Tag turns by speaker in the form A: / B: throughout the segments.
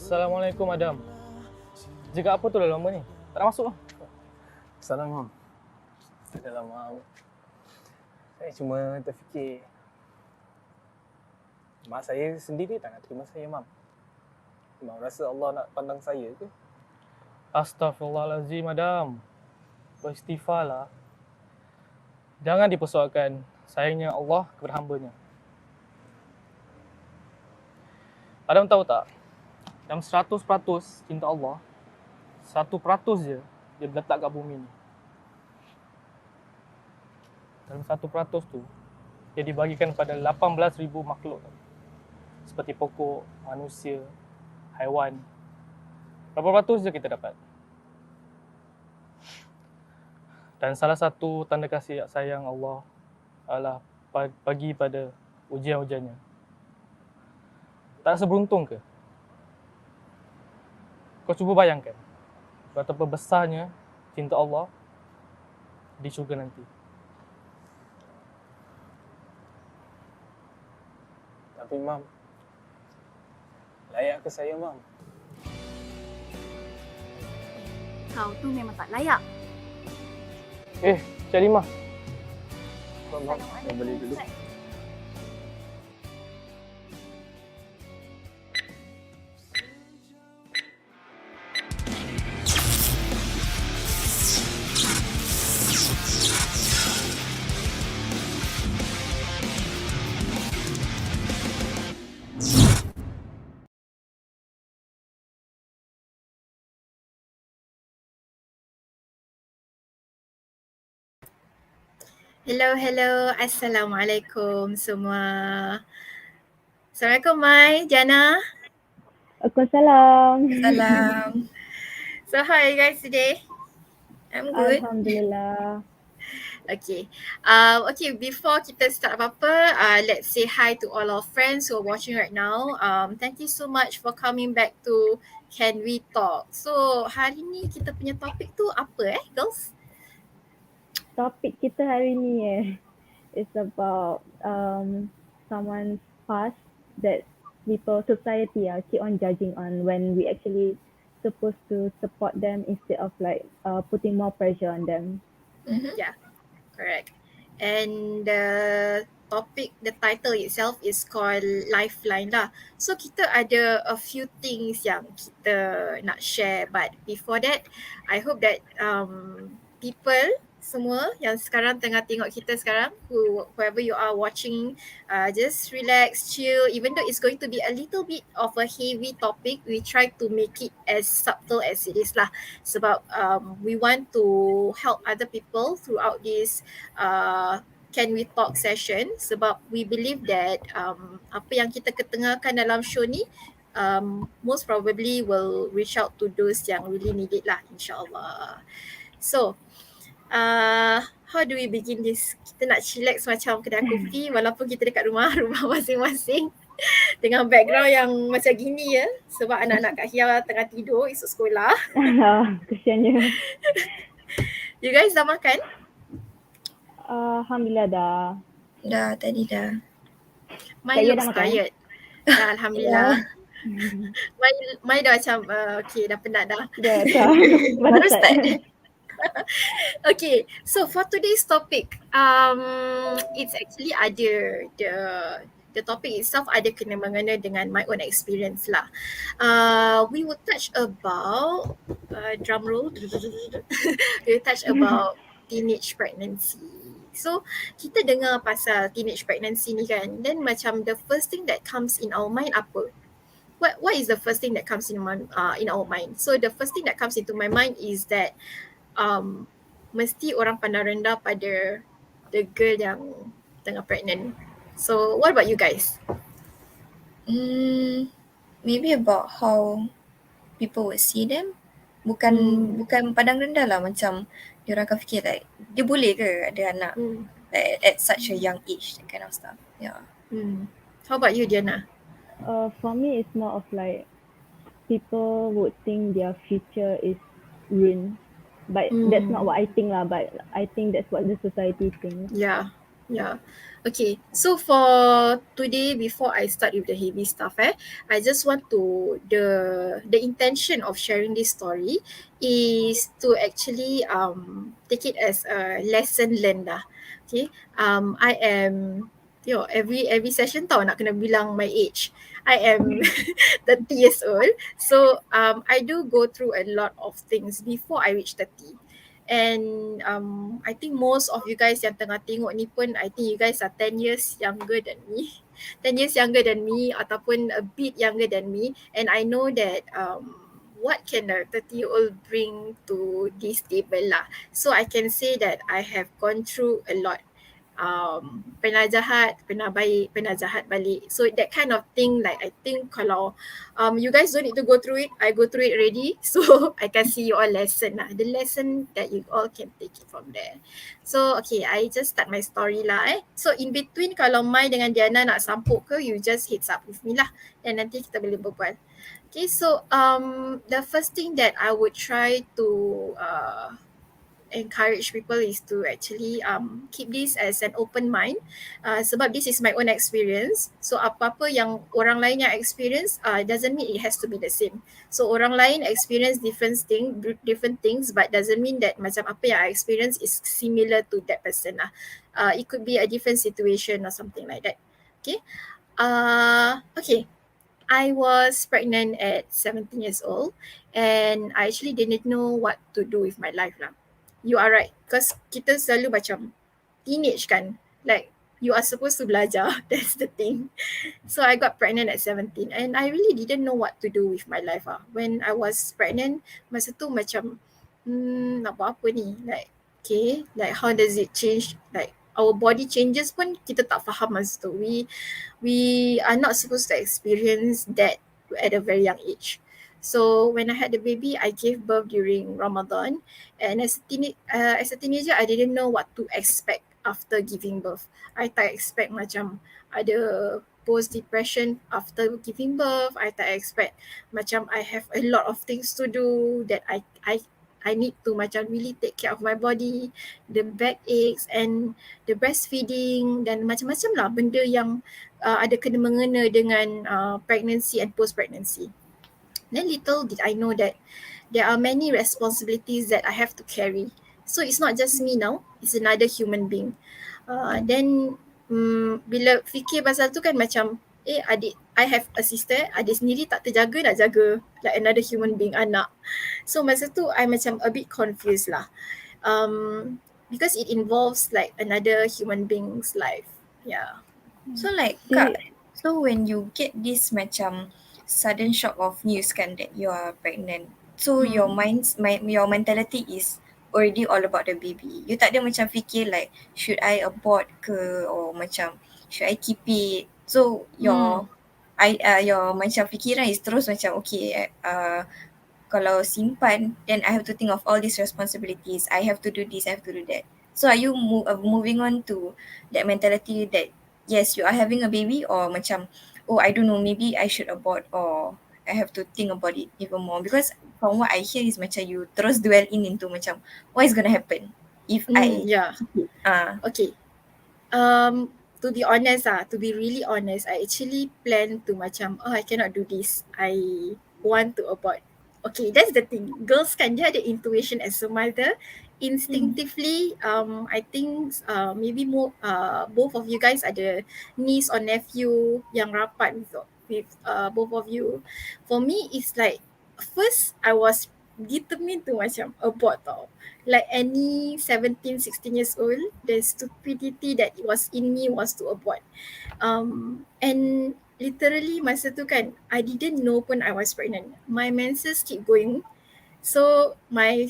A: Assalamualaikum Adam. Jaga apa tu dah lama ni? Tak nak masuk lah.
B: Salam, Mam. Tak ada lama. Saya cuma terfikir mak saya sendiri tak nak terima saya, Mam. Mam rasa Allah nak pandang saya ke?
A: Astaghfirullahalazim Adam. Beristighfarlah. Jangan dipersoalkan sayangnya Allah kepada hamba-Nya. Adam tahu tak? Dalam 100% cinta Allah, 1% je dia letak kat bumi ni. Dalam 1% tu, dia dibagikan pada 18,000 makhluk. Seperti pokok, manusia, haiwan. Berapa ratus je kita dapat. Dan salah satu tanda kasih sayang Allah adalah bagi pada ujian-ujiannya. Tak rasa beruntung ke? Kau cuba bayangkan betapa besarnya cinta Allah di syurga nanti.
B: Tapi, Mam, layak ke saya, Mam?
C: Kau tu memang tak layak.
A: Cik Halimah.
B: Mam, saya beli dulu.
C: Hello. Assalamualaikum semua. Assalamualaikum Mai, Jana.
D: Waalaikumsalam.
C: Salam. So how are you guys today? I'm good.
D: Alhamdulillah.
C: Okay. Okay, before kita start apa-apa, let's say hi to all our friends who are watching right now. Thank you so much for coming back to Can We Talk. So, hari ni kita punya topik tu apa girls?
D: Topik kita hari ni is about someone's past that people, society keep on judging on when we actually supposed to support them instead of like putting more pressure on them.
C: Yeah, correct. And the title itself is called Lifeline lah. So kita ada a few things yang kita nak share, but before that, I hope that people semua yang sekarang tengah tengok kita sekarang, whoever you are watching, just relax, chill. Even though it's going to be a little bit of a heavy topic, we try to make it as subtle as it is lah. Sebab we want to help other people throughout this Can We Talk session. Sebab we believe that apa yang kita ketengahkan dalam show ni most probably will reach out to those yang really need it lah, insyaAllah. So, how do we begin this? Kita nak chillax macam kedai kopi walaupun kita dekat rumah masing-masing dengan background yang macam gini ya, sebab anak-anak Kak Hia tengah tidur esok sekolah.
D: Kesiannya.
C: You guys dah makan?
D: Alhamdulillah dah.
C: Dah, tadi dah. Mai looks tired. Dah, Alhamdulillah. Mai dah macam okay, dah penat dah.
D: Dah.
C: Baru start. Okay, so for today's topic, it's actually ada the topic itself ada kena mengena dengan my own experience lah. We will touch about drum roll. We will touch about teenage pregnancy. So kita dengar pasal teenage pregnancy ni kan, then macam the first thing that comes in our mind apa? What is the first thing that comes in our mind? So the first thing that comes into my mind is that mesti orang pandang rendah pada the girl yang tengah pregnant. So what about you guys?
E: Maybe about how people would see them. Bukan pandang rendah lah, macam dia orang akan fikir like dia boleh ke ada anak like at such a young age, that kind of stuff. Yeah.
C: How about you, Diana?
D: For me, it's more of like people would think their future is ruined, but that's not what I think lah. But I think that's what the society thinks.
C: Yeah. Okay, so for today, before I start with the heavy stuff, I just want to the intention of sharing this story is to actually take it as a lesson learned lah. Okay, I am every session tau nak kena bilang my age. I am 30 years old, so I do go through a lot of things before I reach 30. And I think most of you guys yang tengah tengok ni pun, I think you guys are 10 years younger than me. 10 years younger than me ataupun a bit younger than me. And I know that what can a 30-year-old bring to this table lah. So I can say that I have gone through a lot. Pernah jahat, pernah baik, pernah jahat balik. So that kind of thing, like I think kalau you guys don't need to go through it, I go through it already. So I can see you all lesson lah. The lesson that you all can take it from there. So okay, I just start my story lah. So in between kalau Mai dengan Diana nak sampuk ke, you just heads up with me lah. Dan nanti kita boleh berbual. Okay, so the first thing that I would try to encourage people is to actually keep this as an open mind, sebab this is my own experience. So apa-apa yang orang lain yang experience doesn't mean it has to be the same. So orang lain experience different things, but doesn't mean that macam apa yang I experience is similar to that person lah. It could be a different situation or something like that. Okay. Okay. I was pregnant at 17 years old, and I actually didn't know what to do with my life lah. You are right, because kita selalu macam teenage kan, like you are supposed to belajar. That's the thing. So I got pregnant at 17 and I really didn't know what to do with my life when I was pregnant. Masa tu macam nak buat apa ni, like okay, like how does it change, like our body changes pun kita tak faham masa tu. We are not supposed to experience that at a very young age. So when I had the baby, I gave birth during Ramadan, and as a teenager, I didn't know what to expect after giving birth. I tak expect macam ada post depression after giving birth. I tak expect macam I have a lot of things to do, that I need to macam really take care of my body, the backaches and the breastfeeding dan macam-macam lah benda yang ada kena mengena dengan pregnancy and post pregnancy. Then little did I know that there are many responsibilities that I have to carry. So it's not just me now, it's another human being. Then bila fikir pasal tu kan macam adik, I have a sister, adik sendiri tak terjaga nak jaga like another human being, anak. So masa tu I macam a bit confused lah, because it involves like another human being's life. Yeah.
E: So like Kak, so when you get this macam sudden shock of news kan that you are pregnant, so your mentality is already all about the baby. You tak ada macam fikir like should I abort ke, or macam should I keep it. So your macam fikiran is terus macam okay, kalau simpan then I have to think of all these responsibilities, I have to do this, I have to do that. So are you moving on to that mentality that yes, you are having a baby, or macam I don't know, maybe I should abort, or I have to think about it even more? Because from what I hear is macam you terus dwell into macam what is going to happen if
C: Okay. To be honest to be really honest, I actually plan to macam I cannot do this, I want to abort. Okay, that's the thing. Girls kan dia ada intuition as a mother, instinctively, I think maybe more both of you guys ada niece or nephew yang rapat with both of you. For me, it's like first I was determined to macam abort tau. Like any 17, 16 years old, the stupidity that was in me was to abort. And literally masa tu kan, I didn't know pun I was pregnant. My menses keep going. So my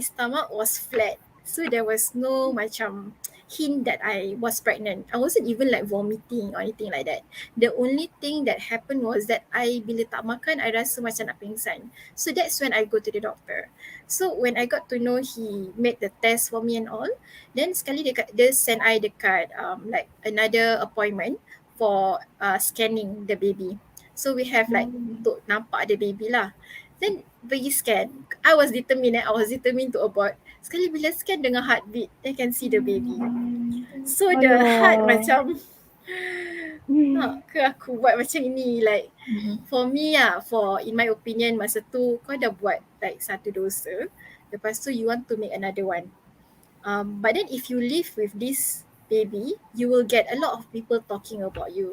C: stomach was flat. So there was no macam hint that I was pregnant. I wasn't even like vomiting or anything like that. The only thing that happened was that I bila tak makan, I rasa macam nak pingsan. So that's when I go to the doctor. So when I got to know he made the test for me and all, then sekali dia send I dekat like another appointment for scanning the baby. So we have like untuk nampak the baby lah. Then pergi scan. I was determined to abort. Sekali bila scan dengan heartbeat, they can see the baby. So
D: Oh
C: the
D: no.
C: heart macam nak ke aku buat macam ini, like for me for in my opinion masa tu kau dah buat like satu dosa, lepas tu you want to make another one. But then if you live with this baby, you will get a lot of people talking about you.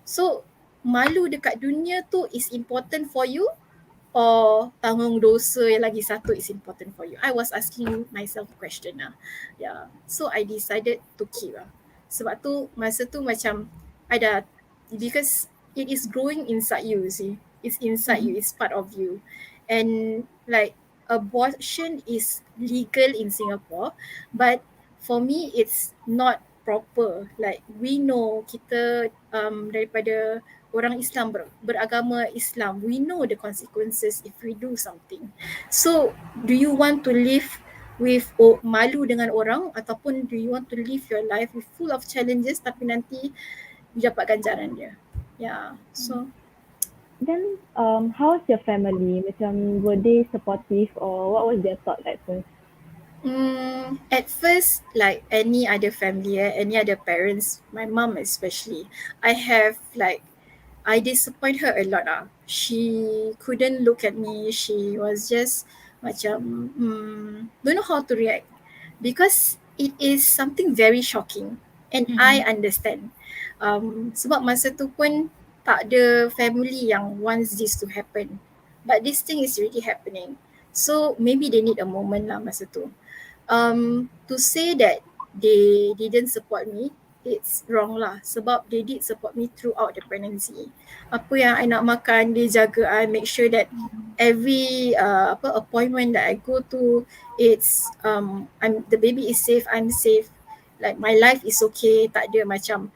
C: So malu dekat dunia tu is important for you, or tanggung dosa yang lagi satu is important for you? I was asking myself question lah. Yeah. So I decided to keep lah. Sebab tu masa tu macam I dah, because it is growing inside you see. It's inside you, it's part of you. And like abortion is legal in Singapore, but for me it's not proper. Like we know kita daripada orang Islam beragama Islam, we know the consequences if we do something. So do you want to live with malu dengan orang, ataupun do you want to live your life with full of challenges tapi nanti you dapat ganjaran dia? Yeah. So
D: Then how's your family? Macam were they supportive or what was their thought at first?
C: At first, like any other family, any other parents, my mom especially, I disappoint her a lot lah. She couldn't look at me. She was just macam don't know how to react, because it is something very shocking, and I understand. Sebab masa tu pun tak ada family yang wants this to happen, but this thing is really happening. So maybe they need a moment lah masa tu. To say that they didn't support me, it's wrong lah, sebab they did support me throughout the pregnancy. Apa yang I nak makan, dia jaga I, make sure that every appointment that I go to, it's the baby is safe, I'm safe, like my life is okay, tak ada macam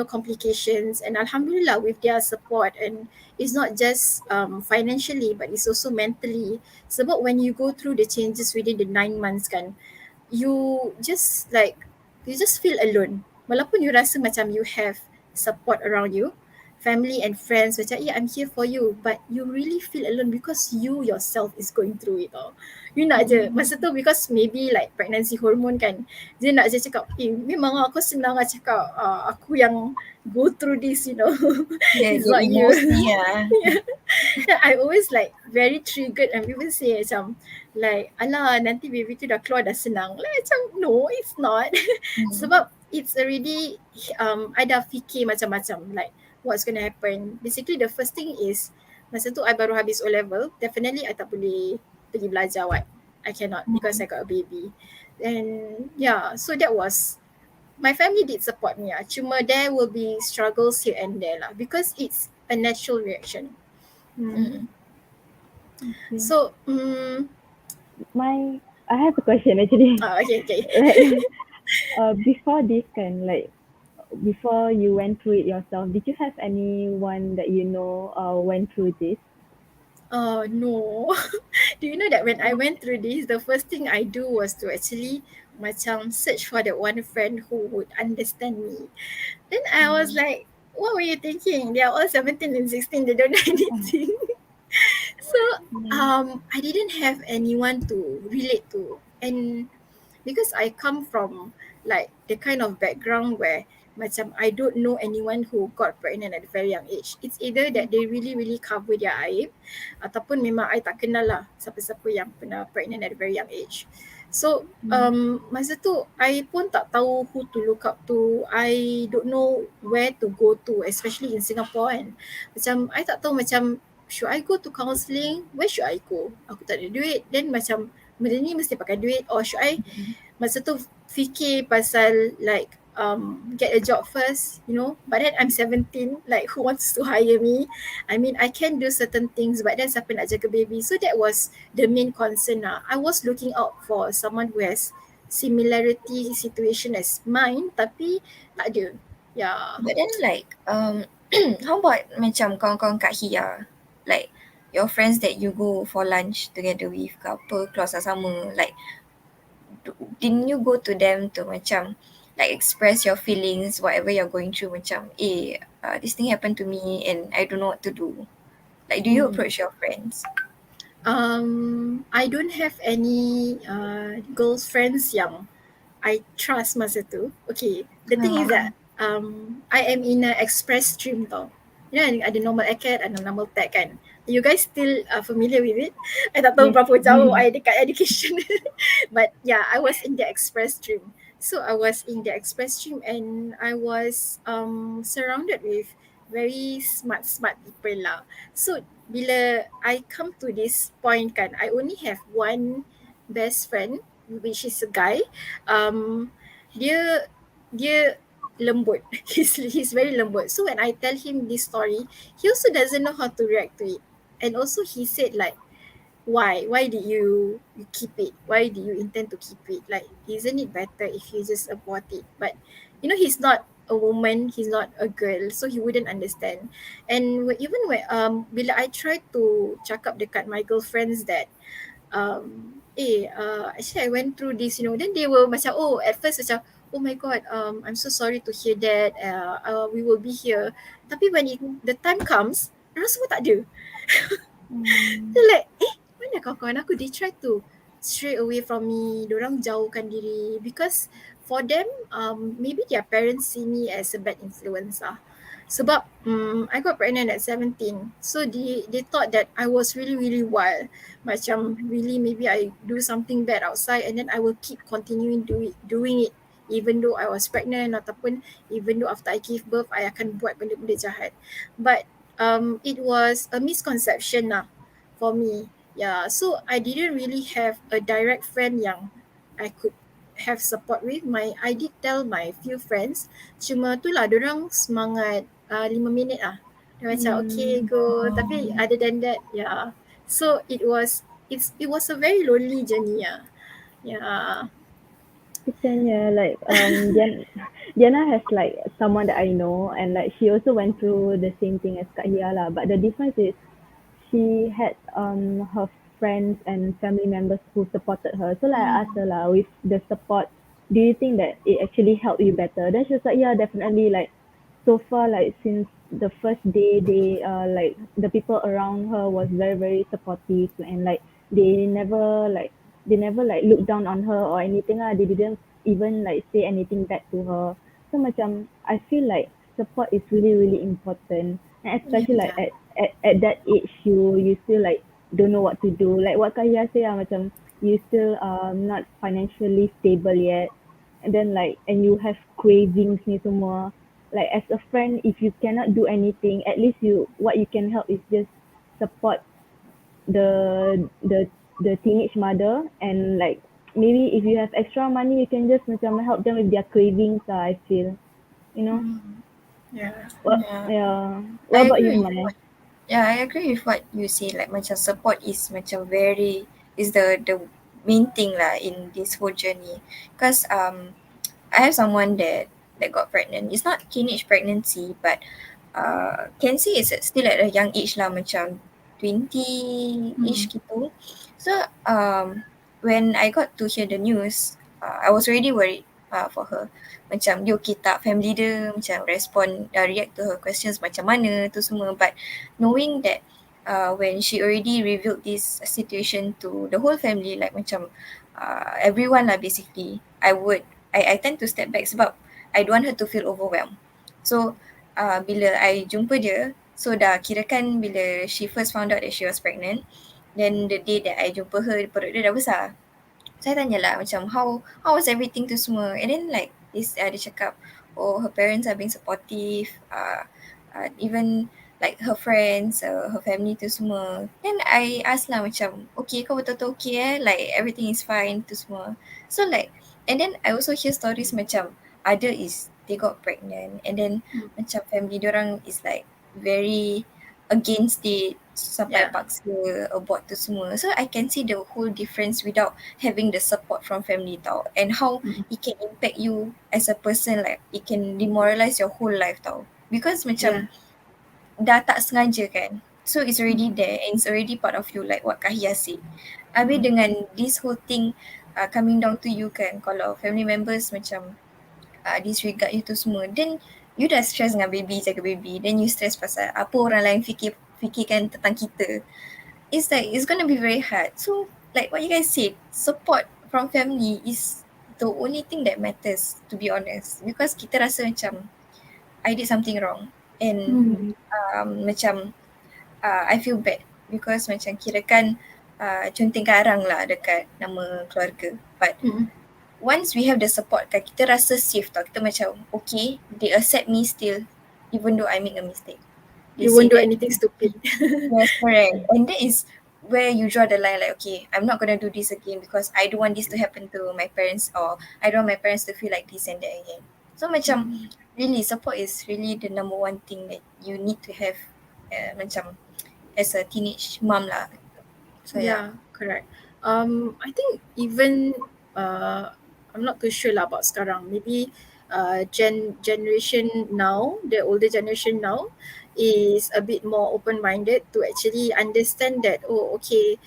C: complications. And alhamdulillah with their support, and it's not just financially but it's also mentally. Sebab when you go through the changes within the 9 months kan, you just feel alone. Walaupun you rasa macam you have support around you, family and friends macam I'm here for you, but you really feel alone because you yourself is going through it all. You nak je masa tu, because maybe like pregnancy hormone kan, dia nak je cakap memang aku senang lah cakap aku yang go through this, it's not you. I always like very triggered and people say macam like, alah nanti baby tu dah keluar dah senang. Like macam no, it's not. Sebab it's already I dah fikir macam-macam like what's going to happen. Basically the first thing is masa tu I baru habis O-level, definitely I tak boleh pergi belajar what. I cannot because I got a baby. And yeah, so that was, my family did support me. Cuma there will be struggles here and there lah, because it's a natural reaction.
D: Okay.
C: So
D: I have a question actually.
C: okay.
D: Like, before this kan, like before you went through it yourself, did you have anyone that you know went through this?
C: No. Do you know that when I went through this, the first thing I do was to actually macam search for that one friend who would understand me. Then I was like, what were you thinking? They are all 17 and 16, they don't know anything. So I didn't have anyone to relate to, and because I come from like the kind of background where macam I don't know anyone who got pregnant at a very young age. It's either that they really really cover their aib, ataupun memang I tak kenal lah siapa-siapa yang pernah pregnant at a very young age. So masa tu I pun tak tahu who to look up to. I don't know where to go to, especially in Singapore kan. Macam I tak tahu macam should I go to counselling? Where should I go? Aku tak ada duit. Then macam benda ni mesti pakai duit, or should I masa tu fikir pasal like get a job first, you know. But then I'm 17, like who wants to hire me? I mean, I can do certain things, but then siapa nak jaga baby? So that was the main concern lah. I was looking out for someone who has similarity situation as mine, tapi tak ada. Yeah.
E: But then like how about macam kawan-kawan Kak Hia? Like your friends that you go for lunch together with ke apa, kelas sama, like didn't you go to them to macam like express your feelings, whatever you're going through, macam this thing happened to me and I don't know what to do. Like do you approach your friends?
C: I don't have any girlfriends yang I trust masa tu. Okay, the thing is that I am in a express stream tau. You know, ada normal acad, ada normal tech kan. You guys still familiar with it? I tak tahu berapa jauh I dekat education. But yeah, I was in the express stream. So I was in the express stream and I was surrounded with very smart people lah. So bila I come to this point kan, I only have one best friend, which is a guy. Dia lembut. He's very lembut. So when I tell him this story, he also doesn't know how to react to it. And also he said like, why did you keep it? Why do you intend to keep it? Like, isn't it better if you just abort it? But you know, he's not a woman, he's not a girl, so he wouldn't understand. And even when bila I tried to cakap dekat my girlfriends that actually I went through this, you know, then they were macam, oh, at first macam, oh my god, I'm so sorry to hear that, we will be here. Tapi when the time comes, orang semua tak ada. So like, mana kawan-kawan aku? They try to stray away from me, dorang jauhkan diri, because for them, maybe their parents see me as a bad influence lah. Sebab I got pregnant at 17. So they thought that I was really, really wild. Macam really maybe I do something bad outside and then I will keep continuing doing it even though I was pregnant, ataupun even though after I give birth I akan buat benda-benda jahat. But it was a misconception lah for me. Yeah, so I didn't really have a direct friend yang I could have support with. I did tell my few friends, cuma tu lah dorang semangat 5 minit lah. Dia macam okay go, tapi other than that, yeah. So it was a very lonely journey lah. Yeah.
D: Kesiannya, like Diana has like someone that I know, and like she also went through the same thing as Kak Hia lah. But the difference is she had her friends and family members who supported her. So like I asked her lah, with the support, do you think that it actually helped you better? Then she was like, yeah, definitely. Like so far, like since the first day, they like the people around her was very very supportive, and like they never like look down on her or anything lah. They didn't even like say anything bad to her. So macam I feel like support is really really important, and especially like at that age, you still like don't know what to do. Like what Kaya say lah, macam you still not financially stable yet, and then like and you have cravings ni semua. Like as a friend, if you cannot do anything, at least what you can help is just support the teenage mother, and like maybe if you have extra money, you can just macam help them with their cravings lah, I feel, you know.
C: Yeah.
D: What about you, Mai?
E: Yeah, I agree with what you say. Like macam support is macam is the main thing lah in this whole journey. Cause I have someone that got pregnant. It's not teenage pregnancy, but can see it's still at a young age lah, macam 20-ish gitu. So when I got to hear the news, I was already worried for her. Macam dia okay tak, family dia macam respond, react to her questions macam mana tu semua. But knowing that when she already revealed this situation to the whole family, like macam everyone lah basically, I tend to step back sebab I don't want her to feel overwhelmed. So bila I jumpa dia, so dah kirakan bila she first found out that she was pregnant, then the day that I jumpa her, perut dia dah besar. Saya tanyalah macam how was everything tu semua, and then like dia cakap, oh, her parents are being supportive, even like her friends, her family tu semua. Then I ask lah macam, okay, kau betul-betul okay like everything is fine tu semua. So like, and then I also hear stories macam ada is they got pregnant, and then macam family diorang is like very against it sampai
C: Yeah.
E: paksa abort tu semua. So I can see the whole difference without having the support from family tau, and how it can impact you as a person, like it can demoralize your whole life tau, because macam dah tak sengaja kan, so it's already there and it's already part of you, like what Kahia said. Habis dengan this whole thing coming down to you kan, kalau family members macam disregard you tu semua, then you dah stress dengan baby, jaga baby, then you stress pasal apa orang lain fikirkan tentang kita. It's like it's gonna be very hard. So like what you guys said, support from family is the only thing that matters, to be honest, because kita rasa macam I did something wrong, and macam I feel bad because macam kirakan conteng karang lah dekat nama keluarga, but once we have the support kan, kita rasa safe tau. Kita macam okay, they accept me still even though I make a mistake. They
C: You
E: say
C: won't do
E: that,
C: anything stupid.
E: yes, correct. And that is where you draw the line, like okay, I'm not gonna do this again because I don't want this to happen to my parents, or I don't want my parents to feel like this and that again. So macam really support is really the number one thing that you need to have macam as a teenage mom lah. So yeah.
C: Correct. I think even I'm not too sure lah about sekarang. Maybe generation now, the older generation now, is a bit more open-minded to actually understand that, oh okay,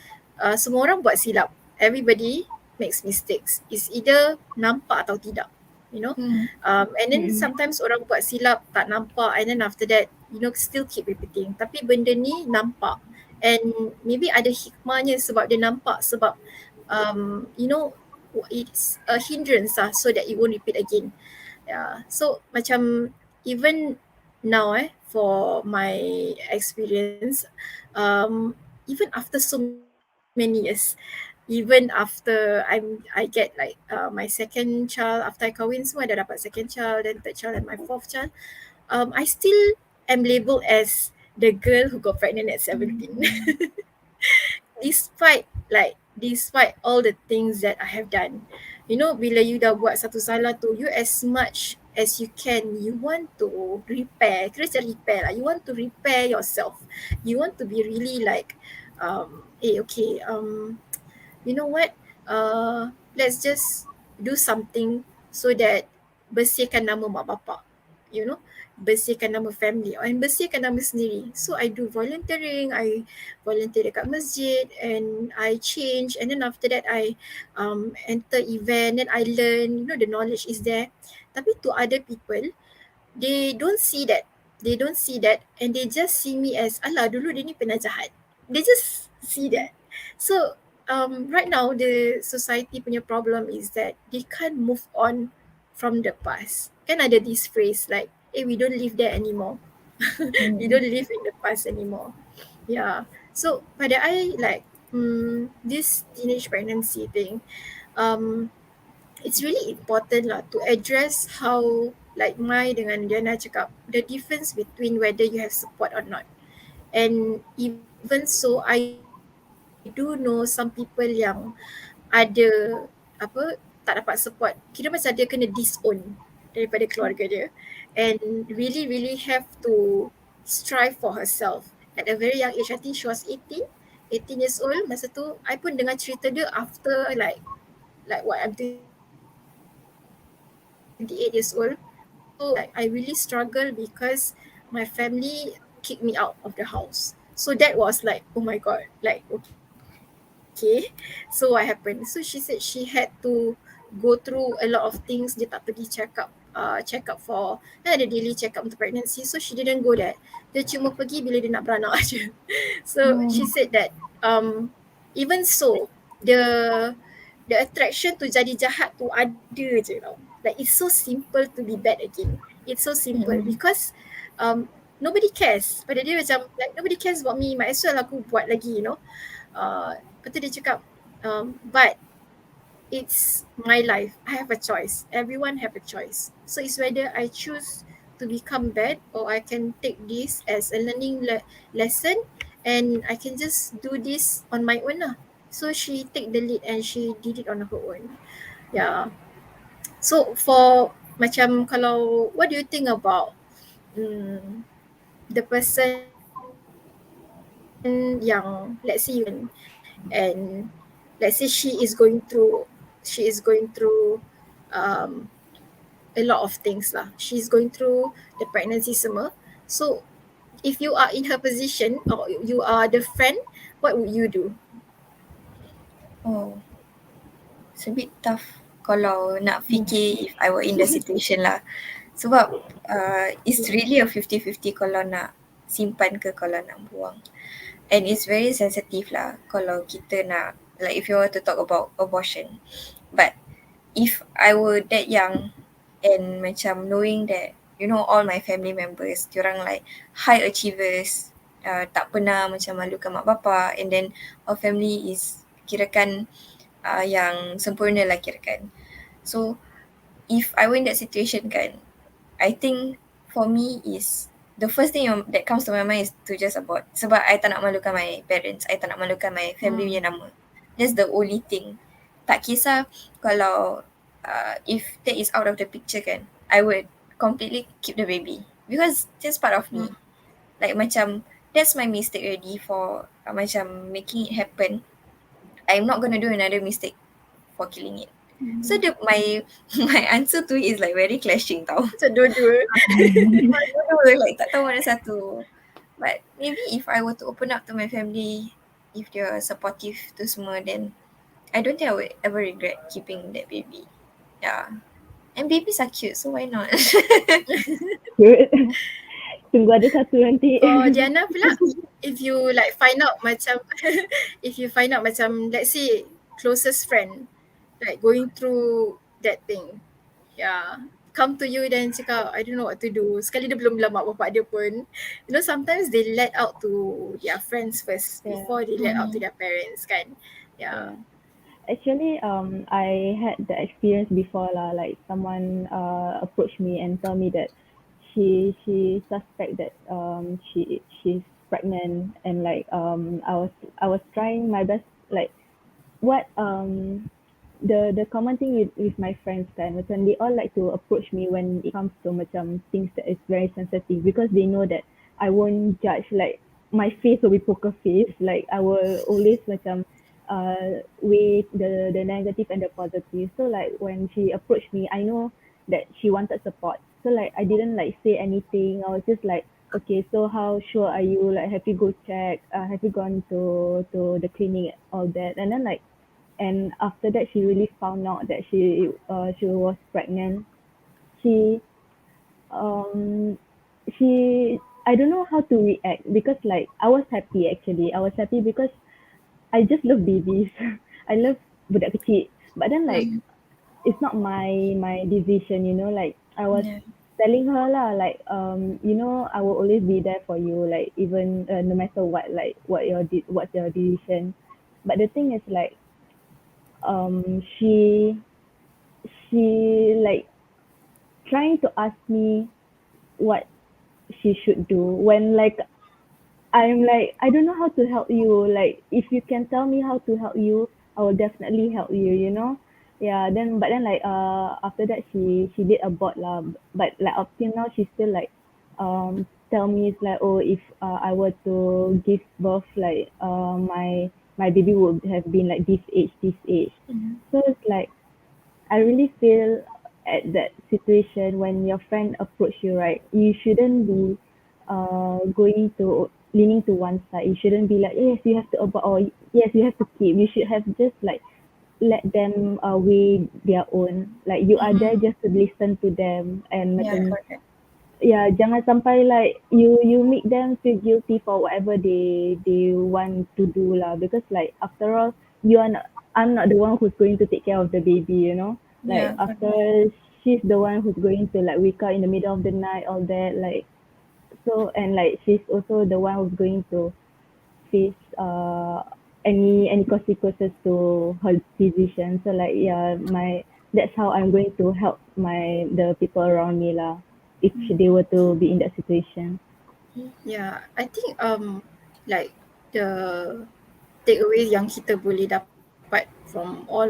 C: semua orang buat silap. Everybody makes mistakes. It's either nampak atau tidak, you know. And then sometimes orang buat silap tak nampak, and then after that, you know, still keep repeating. Tapi benda ni nampak, and maybe ada hikmahnya sebab dia nampak, sebab you know, it's a hindrance lah, so that it won't repeat again. So macam even now for my experience, even after so many years, even after I get like my second child, after I kahwin semua, dah dapat second child, then third child, and my fourth child, I still am labelled as the girl who got pregnant at 17. Despite all the things that I have done, you know, bila you dah buat satu salah tu, you as much as you can, you want to repair. Kira macam repair lah. You want to repair yourself. You want to be really like, okay, you know what? Let's just do something so that bersihkan nama mak bapak. You know, bersihkan nama family and bersihkan nama sendiri. So I do volunteering, I volunteer dekat masjid, and I change, and then after that I enter event, and I learn, you know, the knowledge is there. Tapi to other people, they don't see that. And they just see me as, alah, dulu dia ni pernah jahat. They just see that. So right now the society punya problem is that they can't move on from the past. Kan ada this phrase like, we don't live there anymore. We don't live in the past anymore. Yeah. So pada I, like this teenage pregnancy thing, it's really important lah to address how, like Mai dengan Diana cakap, the difference between whether you have support or not. And even so, I do know some people yang ada tak dapat support. Kira macam dia kena disown daripada keluarga dia, and really have to strive for herself at a very young age. I think she was 18 years old masa tu. I pun dengar cerita dia after like what, I'm 28 years old. So like I really struggle because my family kicked me out of the house. So that was like, oh my god, like okay, so what happened? So she said she had to go through a lot of things. Dia tak pergi check up for, ada daily check up untuk pregnancy. So she didn't go there. Dia cuma pergi bila dia nak beranak aja. So she said that even so, the attraction to jadi jahat tu ada je tau. Like it's so simple to be bad again. It's so simple because nobody cares. Pada dia macam like nobody cares about me. Might as well aku buat lagi, you know. Lepas tu dia cakap, but it's my life. I have a choice. Everyone have a choice. So it's whether I choose to become bad, or I can take this as a learning lesson, and I can just do this on my own lah. So she take the lead and she did it on her own. Yeah. So for macam, kalau what do you think about the person yang, let's say you and let's say she is going through um a lot of things lah. She's going through the pregnancy semua. So if you are in her position, or you are the friend, what would you do?
E: Oh, it's a bit tough kalau nak fikir if I were in the situation lah. Sebab it's really a 50-50 kalau nak simpan ke kalau nak buang. And it's very sensitive lah kalau kita nak, like if you were to talk about abortion. But if I were that young and macam knowing that, you know, all my family members, diorang like high achievers, tak pernah macam malukan mak bapa, and then our family is kirakan yang sempurna lah kirakan. So if I were in that situation kan, I think for me is the first thing that comes to my mind is to just abort. Sebab I tak nak malukan my parents, I tak nak malukan my family punya nama. That's the only thing. Tak kisah kalau if that is out of the picture kan, I would completely keep the baby because that's part of me. Like macam that's my mistake already for macam making it happen. I'm not gonna do another mistake for killing it. So my answer to it is like very clashing tau.
C: So dua-dua.
E: Like tak tahu mana satu. But maybe if I were to open up to my family, if they are supportive to semua, then I don't think I would ever regret keeping that baby. Yeah. And babies are cute, so why not?
D: Cute. Tunggu ada satu nanti.
C: Oh, Diana pula, if you like find out macam if you find out macam, let's say closest friend like going through that thing, yeah, come to you then cakap, I don't know what to do. Sekali dia belum bilang mak bapak dia pun. You know, sometimes they let out to their friends first before they let out to their parents kan. Yeah.
D: Actually, I had the experience before lah. Like someone approached me and told me that she suspect that she's pregnant, and like I was trying my best, like what the common thing with my friends kan, macam they all like to approach me when it comes to macam things that is very sensitive, because they know that I won't judge. Like my face will be poker face. Like I will always macam weigh the negative and the positive. So like when she approached me, I know that she wanted support. So like I didn't like say anything. I was just like, okay, so how sure are you? Like have you go check? Have you gone to the clinic? All that. And then like, and after that she really found out that she was pregnant. She um she I don't know how to react, because like I was happy actually. I was happy because I just love babies. I love budak kecil. But then like it's not my decision, you know, like I was telling her lah, like you know, I will always be there for you, like even no matter what, like what's your decision. But the thing is like she like trying to ask me what she should do, when like I'm like, I don't know how to help you. Like if you can tell me how to help you, I will definitely help you, you know. Yeah, then like after that she did abort lah, but like up till now she still like tell me, it's like, oh, if I were to give birth, like my baby would have been like this age. So it's like I really feel at that situation when your friend approach you, right? You shouldn't be going to leaning to one side. You shouldn't be like, yes, you have to abort, or yes, you have to keep. You should have just like let them weigh their own. Like you are there just to listen to them, and macam, yeah, jangan sampai like you make them feel guilty for whatever they want to do lah, because like after all, I'm not the one who's going to take care of the baby, you know. Like after she's the one who's going to like wake up in the middle of the night, all that, like, so, and like she's also the one who's going to face any consequences to her decision. So like yeah, that's how I'm going to help the people around me lah if they were to be in that situation.
C: Yeah, I think like the takeaways yang kita boleh dapat from all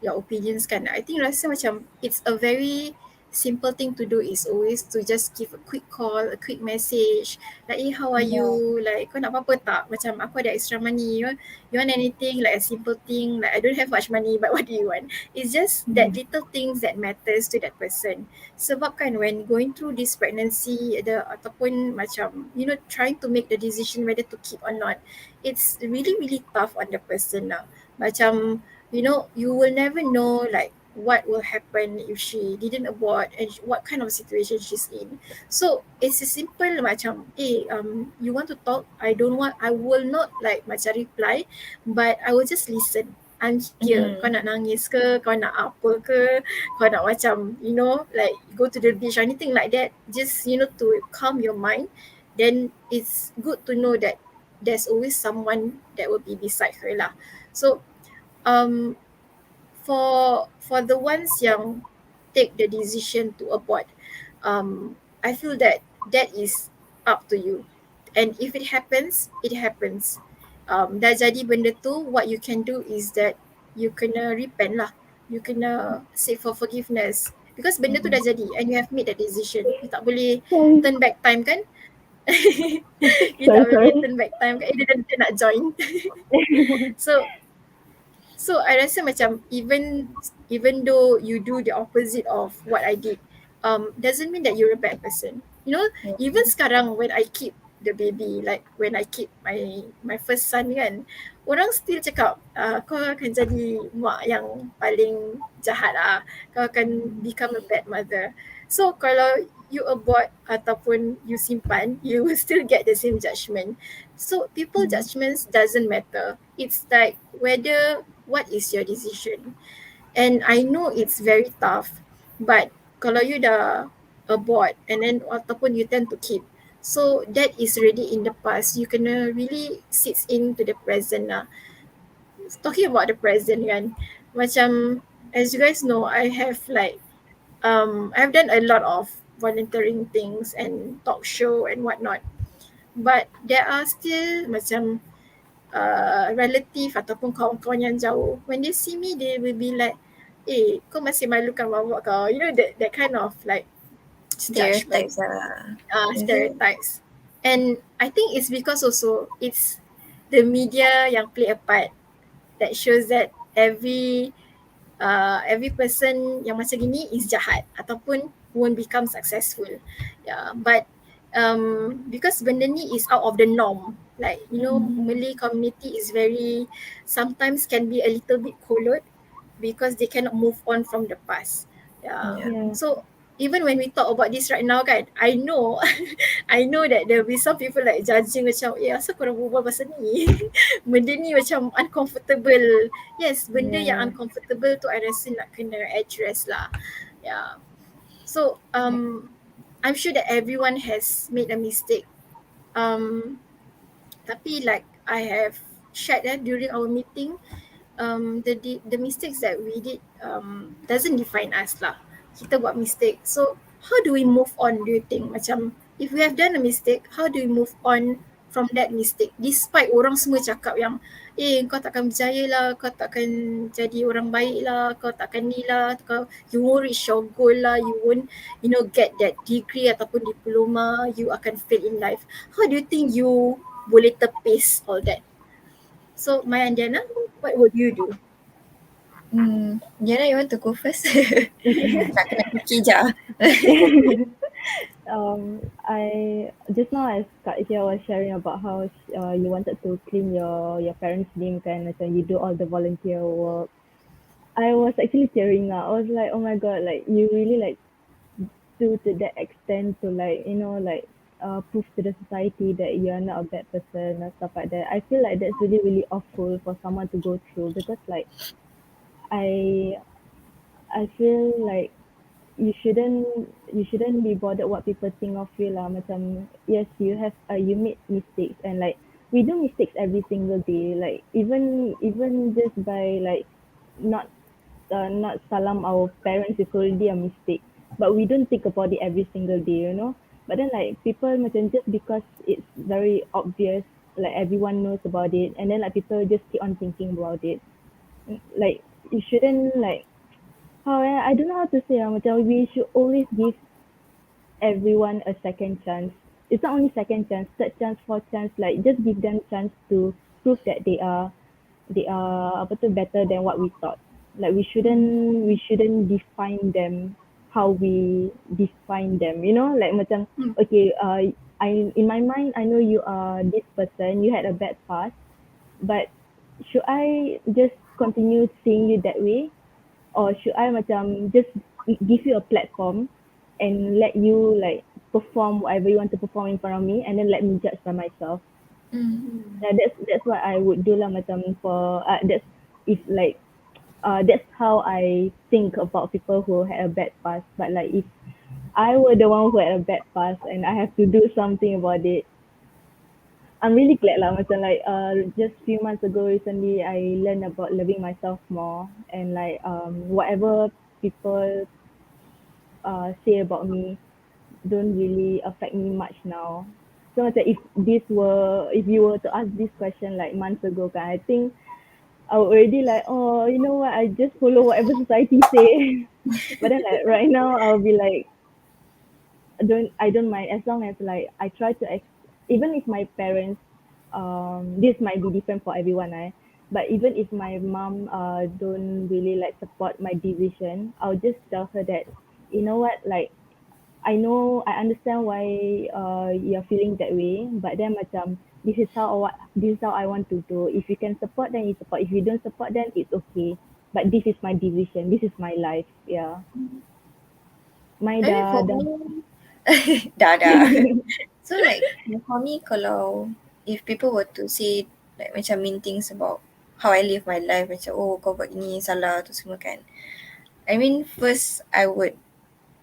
C: your opinions kan, I think rasa macam it's a very simple thing to do is always to just give a quick call, a quick message like, how are
E: Yeah.
C: you, like kau nak apa-apa tak, macam aku ada extra money, you want anything, like a simple thing like I don't have much money but what do you want. It's just that little things that matters to that person. Sebab kan when going through this pregnancy ataupun macam trying to make the decision whether to keep or not, it's really really tough on the person lah. Macam you will never know like what will happen if she didn't abort and what kind of situation she's in. So it's a simple macam, you want to talk, I will not like macam reply, but I will just listen. I'm here. Kau nak nangis ke, kau nak apa ke, kau nak macam like go to the beach or anything like that, just to calm your mind. Then it's good to know that there's always someone that will be beside her lah. So um for the ones yang take the decision to abort, I feel that that is up to you. And if it happens, it happens. Dah jadi benda tu, what you can do is that you kena repent lah. You kena seek for forgiveness. Because benda tu dah jadi and you have made that decision. You tak boleh
D: Sorry,
C: turn back time kan? You tak
D: sorry,
C: boleh
D: sorry.
C: turn back time kan? Dia nak join. So I rasa macam even though you do the opposite of what I did, doesn't mean that you're a bad person. Even sekarang when I keep the baby, like when I keep my first son kan, orang still cakap, kau akan jadi mak yang paling jahat lah, kau akan become a bad mother. So kalau you abort ataupun you simpan, you will still get the same judgement. So people judgments doesn't matter. It's like what is your decision. And I know it's very tough, but kalau you dah abort and then ataupun you tend to keep, so that is already in the past. You kena really sit into the present lah. Talking about the present kan, macam as you guys know, I have like I've done a lot of volunteering things and talk show and whatnot, but there are still macam relative ataupun kawan-kawan yang jauh, when they see me they will be like, kau masih malukan bapak kau, that kind of like judgment,
E: Stereotypes lah. Is it?
C: stereotypes. And I think it's because also it's the media yang play a part that shows that every person yang macam gini is jahat ataupun won't become successful. Yeah, but because benda ni is out of the norm, like Malay community is very, sometimes can be a little bit kolot because they cannot move on from the past. Yeah.
D: Yeah.
C: So even when we talk about this right now kan, I know I know that there will be some people like judging macam, asal korang berbual pasal ni? Benda ni macam uncomfortable. Yes, benda yang uncomfortable tu I rasa nak kena address lah. Yeah. So I'm sure that everyone has made a mistake. Tapi like I have shared during our meeting, the mistakes that we did doesn't define us lah. Kita buat mistake. So how do we move on, do you think? Macam if we have done a mistake, how do we move on from that mistake? Despite orang semua cakap yang kau takkan berjaya lah, kau takkan jadi orang baik lah, kau takkan ni lah, you won't reach your goal lah, you won't get that degree ataupun diploma, you akan fail in life. How do you think you boleh tepis all that? So Maya and Diana, what would you do?
E: Diana, you want to go first? Nak kena fikir je.
D: I just now as Kak Ijah was sharing about how you wanted to clean your parents' name kan, macam you do all the volunteer work. I was actually tearing up. I was like, oh my god, like you really like do to that extent to like like prove to the society that you are not a bad person and stuff like that. I feel like that's really really awful for someone to go through because like I feel like you shouldn't be bothered what people think of you lah. Macam yes, you made mistakes and like we do mistakes every single day. Like even just by like not not salam our parents is already a mistake. But we don't think about it every single day, you know. But then like people macam just because it's very obvious, like everyone knows about it, and then like people just keep on thinking about it. Like you shouldn't like I don't know how to say macam we should always give everyone a second chance. It's not only second chance, third chance, fourth chance. Like just give them chance to prove that they are apa tu better than what we thought. Like we shouldn't define them how we define them. You know, like macam okay, I in my mind I know you are this person. You had a bad past, but should I just continue seeing you that way, or should I macam just give you a platform and let you like perform whatever you want to perform in front of me, and then let me judge by myself. Yeah, that's what I would do lah macam for that's if like that's how I think about people who had a bad past. But like if I were the one who had a bad past and I have to do something about it, I'm really glad lah macam like just few months ago recently I learned about loving myself more, and like whatever people say about me don't really affect me much now. So macam if you were to ask this question like months ago kan, I think I would already like, oh, you know what, I just follow whatever society say. But then like right now I'll be like, I don't mind as long as like I try to even if my parents this might be different for everyone, but even if my mom don't really like support my decision, I'll just tell her that, you know what, like I understand why you're feeling that way, but then macam this is how I want to do. If you can support, then you support. If you don't support, then it's okay. But this is my decision. This is my life. Yeah. My
E: I mean, for
D: dah.
E: me, dah. So like for me, kalau if people were to say like macam mean things about how I live my life, macam oh kau buat ini salah tu semua kan. I mean first I would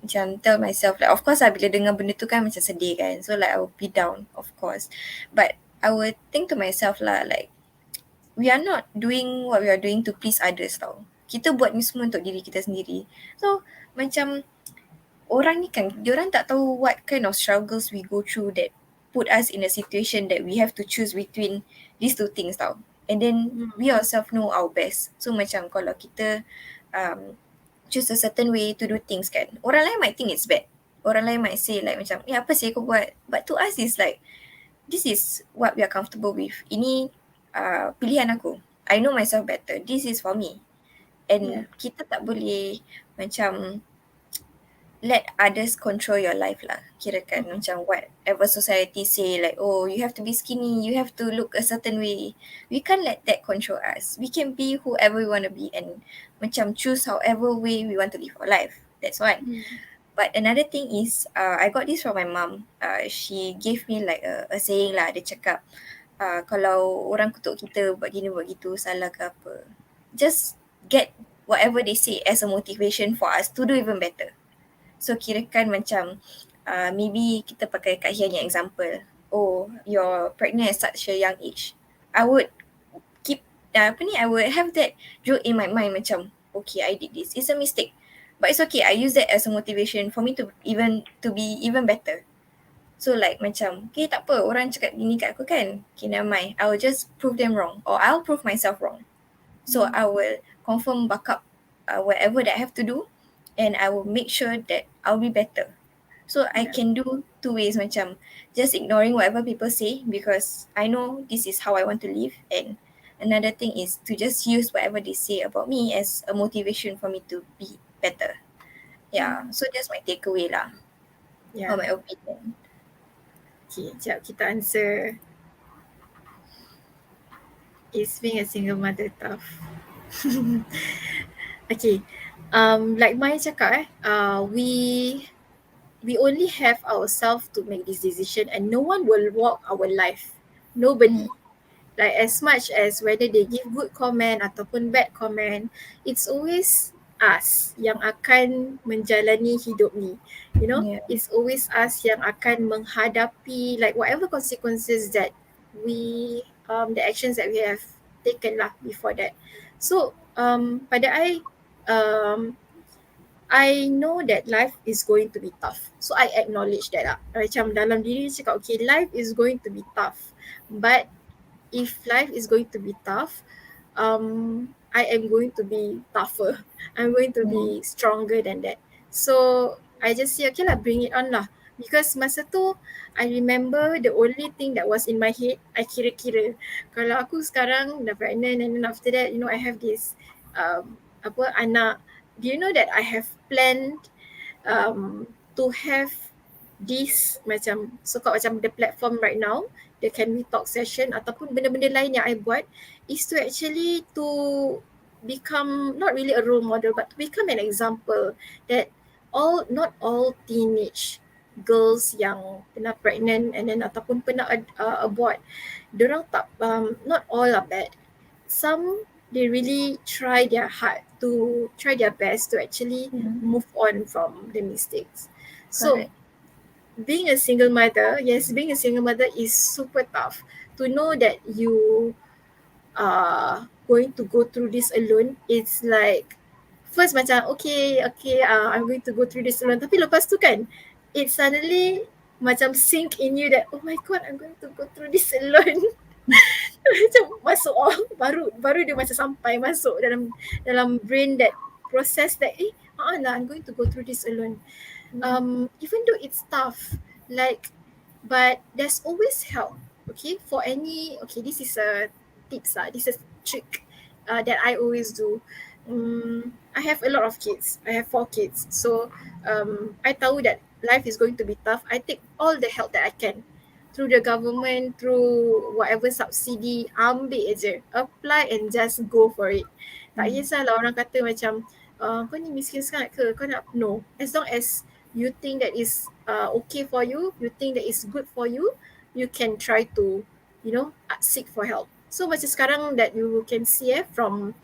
E: macam tell myself like of course lah bila dengar benda tu kan macam sedih kan. So like I would be down of course. But I would think to myself lah like we are not doing what we are doing to please others tau. Kita buat ni semua untuk diri kita sendiri. So macam orang ni kan diorang tak tahu what kind of struggles we go through that put us in a situation that we have to choose between these two things tau. And then we ourselves know our best. So macam kalau kita choose a certain way to do things kan, orang lain might think it's bad. Orang lain might say like macam apa sih kau buat. But to us is like this is what we are comfortable with. Ini pilihan aku. I know myself better. This is for me. And kita tak boleh macam let others control your life lah. Kirakan macam whatever society say like, oh, you have to be skinny, you have to look a certain way. We can't let that control us. We can be whoever we want to be and macam choose however way we want to live our life. That's one. But another thing is, I got this from my mom. She gave me like a saying lah. Dia cakap, kalau orang kutuk kita buat gini buat gitu, salah ke apa, just get whatever they say as a motivation for us to do even better. So kirakan macam maybe kita pakai Kak Hian yang example. Oh, you're pregnant at such a young age. I would keep I would have that joke in my mind macam okay, I did this. It's a mistake. But it's okay. I use that as a motivation for me to be even better. So like macam okay, tak apa, orang cakap gini kat aku kan. Okay, never mind. I will just prove them wrong or I'll prove myself wrong. So I will confirm back up whatever that I have to do, and I will make sure that I'll be better. So I can do two ways macam just ignoring whatever people say because I know this is how I want to live, and another thing is to just use whatever they say about me as a motivation for me to be better. Yeah, so that's my takeaway lah. Or my opinion.
C: Okay, sekejap kita answer. Is being a single mother tough? Okay, like Mai cakap we only have ourselves to make this decision and no one will walk our life. Nobody. Like as much as whether they give good comment ataupun bad comment, it's always us yang akan menjalani hidup ni. You know, it's always us yang akan menghadapi like whatever consequences that the actions that we have taken lah before that. So pada I know that life is going to be tough. So I acknowledge that lah. Macam dalam diri cakap, okay, life is going to be tough. But if life is going to be tough, I am going to be tougher. I'm going to be stronger than that. So I just say, okay lah, bring it on lah. Because masa tu, I remember the only thing that was in my head, I kira-kira. Kalau aku sekarang dah pregnant and then after that, I have this anak. Do you know that I have planned to have this macam so-called macam the platform right now, the Can We Talk session ataupun benda-benda lain yang I buat is to actually to become not really a role model but to become an example that not all teenage girls yang pernah pregnant and then ataupun pernah abort, dorang tak not all are bad. Some they really try their best to actually move on from the mistakes. So being a single mother is super tough. To know that you are going to go through this alone, it's like first macam okay, I'm going to go through this alone, tapi lepas tu kan it suddenly macam sink in you that oh my god, I'm going to go through this alone. Macam masuk baru dia macam sampai masuk dalam brain that process that I'm going to go through this alone. Even though it's tough, but there's always help. Okay, this is a tips this is trick that I always do. I have a lot of kids. I have 4 kids. So I tahu that life is going to be tough. I take all the help that I can through the government, through whatever subsidy, ambil je, apply and just go for it. Tak kisahlah orang kata macam kau ni miskin sangat ke, kau nak, no, as long as you think that is okay for you, you think that is good for you, you can try to seek for help. So macam sekarang that you can see from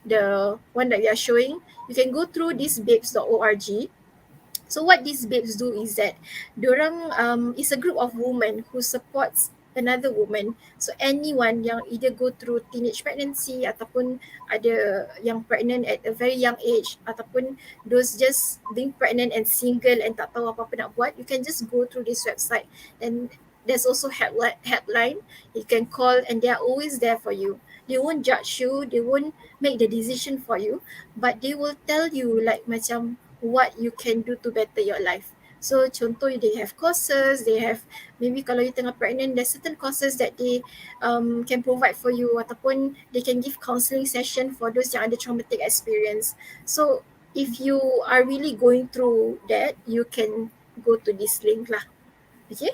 C: the one that we are showing, you can go through this babes.org. So what these babes do is that diorang is a group of women who supports another woman. So anyone yang either go through teenage pregnancy ataupun ada yang pregnant at a very young age ataupun those just being pregnant and single and tak tahu apa-apa nak buat, you can just go through this website. And there's also helpline you can call and they are always there for you. They won't judge you, they won't make the decision for you, but they will tell you like macam what you can do to better your life. So contoh they have courses, they have maybe kalau you tengah pregnant, there's certain courses that they can provide for you ataupun they can give counselling session for those yang ada traumatic experience. So if you are really going through that, you can go to this link lah. Okay.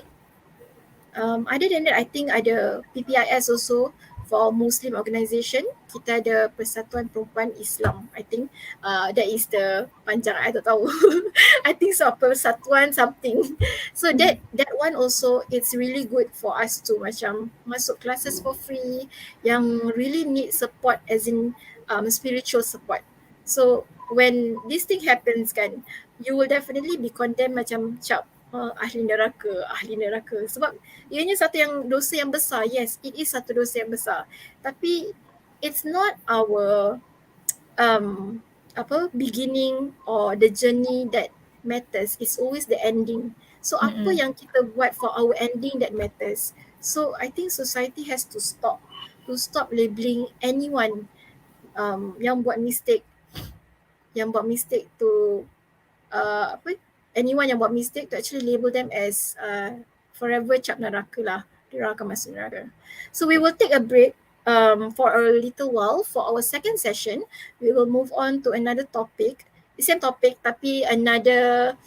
C: Other than that, I think ada PPIS also for Muslim organisation. Kita ada Persatuan Perempuan Islam. I think that is the panjang, I tak tahu. I think so, Persatuan something. So that one also, it's really good for us to macam masuk classes for free yang really need support, as in spiritual support. So when this thing happens kan, you will definitely be condemned macam ahli neraka sebab ianya satu yang dosa yang besar. Yes, it is satu dosa yang besar, tapi it's not our beginning or the journey that matters. It's always the ending. So apa yang kita buat for our ending that matters. So I think society has to stop labeling anyone yang buat mistake to anyone yang buat mistake to actually label them as forever cap neraka lah. Dia akan masuk neraka. So we will take a break for a little while. For our second session, we will move on to another topic. The same topic tapi another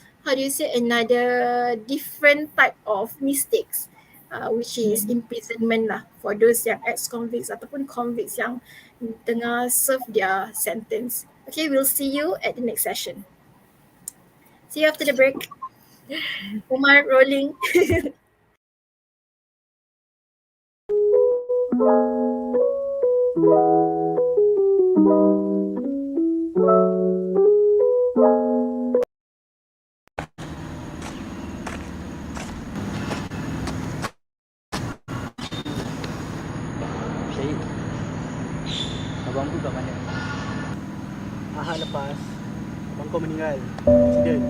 C: different type of mistakes, which is imprisonment lah for those yang ex-convicts ataupun convicts yang tengah serve their sentence. Okay, we'll see you at the next session. See you after the break. Umar, rolling.
F: Ahad lepas abang kau meninggal. Accident.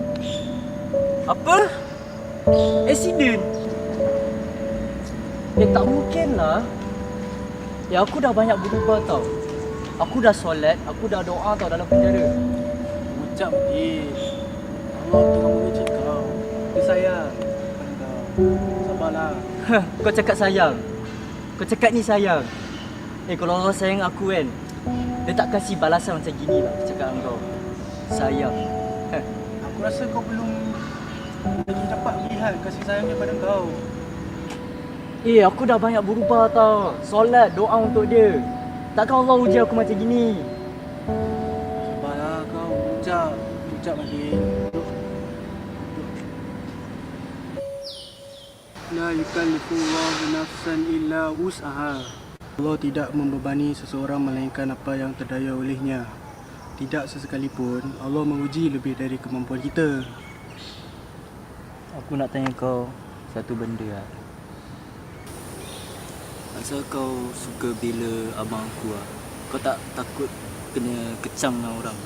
G: Apa? Accident? Tak mungkin lah. Aku dah banyak berubah tau. Aku dah solat, aku dah doa tau dalam penjara.
F: Ucap Allah tengah menguji kau. Dia sayang pada kau. Sabarlah.
G: Kau cakap sayang. Kau cakap ni sayang. Kalau Allah sayang aku kan, dia tak kasih balasan macam gini lah cakap dengan kau. Sayang.
F: Aku rasa kau belum lagi dapat melihat kasih sayang daripada kau.
G: Aku dah banyak berubah tau. Solat, doa untuk dia. Takkan Allah uji aku macam gini.
F: Sabarlah kau. Ucap Adil. La yukallifullahu nafsan illa wus'aha. Allah tidak membebani seseorang melainkan apa yang terdaya olehnya. Tidak sesekalipun Allah menguji lebih dari kemampuan kita.
G: Aku nak tanya kau satu benda lah. Asal kau suka bila abang aku lah? Kau tak takut kena kecam dengan orang?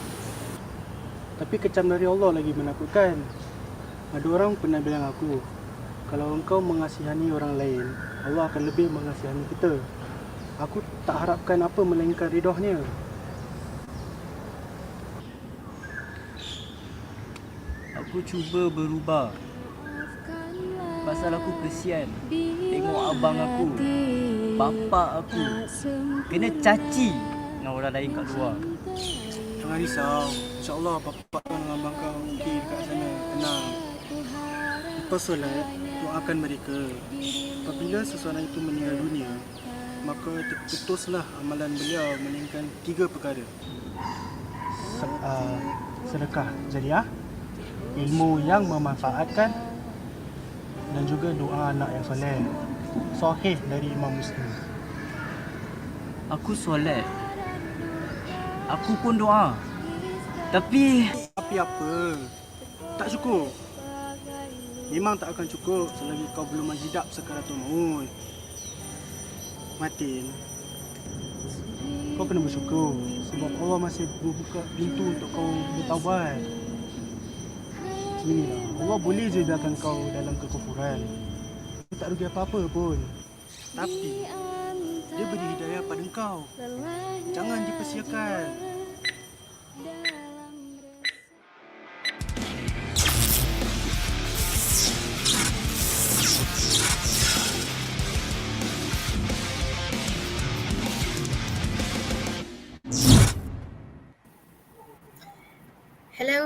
F: Tapi kecam dari Allah lagi menakutkan. Ada orang pernah bilang aku, kalau engkau mengasihani orang lain, Allah akan lebih mengasihani kita. Aku tak harapkan apa melainkan ridhonya.
G: Aku cuba berubah. Pasal aku kesian tengok abang aku, bapak aku kena caci dengan orang lain kat luar.
F: Jangan risau. InsyaAllah bapak kau dengan abang kau okey dekat sana. Tenang. Lepas solat, doakan mereka. Apabila seseorang itu meninggal dunia, maka terputuslah amalan beliau melainkan 3 perkara. Sedekah jariah, ilmu yang memanfaatkan, dan juga doa anak yang soleh. Sahih dari Imam Muslim.
G: Aku solat, aku pun doa. Tapi
F: apa? Tak cukup. Memang tak akan cukup selagi kau belum menghidap sakaratul maut. Martin, kau kena bersyukur sebab Allah masih membuka pintu untuk kau bertaubat. Inilah, Allah boleh je biarkan kau dalam kekufuran. Dia tak rugi apa-apa pun. Tapi dia beri hidayah pada kau. Jangan dipersiakan.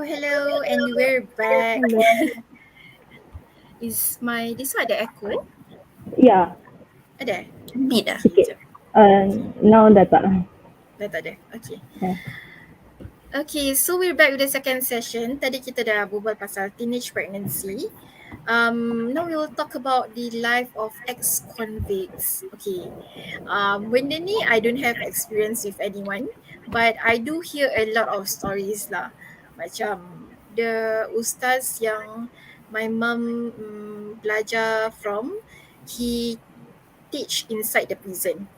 C: Hello, and we're back. Is this one ada echo?
D: Yeah.
C: Ada?
E: Bit lah.
D: Sikit. Now dah tak.
C: Dah tak ada? Okay.
D: Yeah.
C: Okay, so we're back with the second session. Tadi kita dah berbual pasal teenage pregnancy. Now we will talk about the life of ex-convicts. Okay. Benda ni I don't have experience with anyone, but I do hear a lot of stories lah. Macam the ustaz yang my mum belajar from, he teach inside the prison.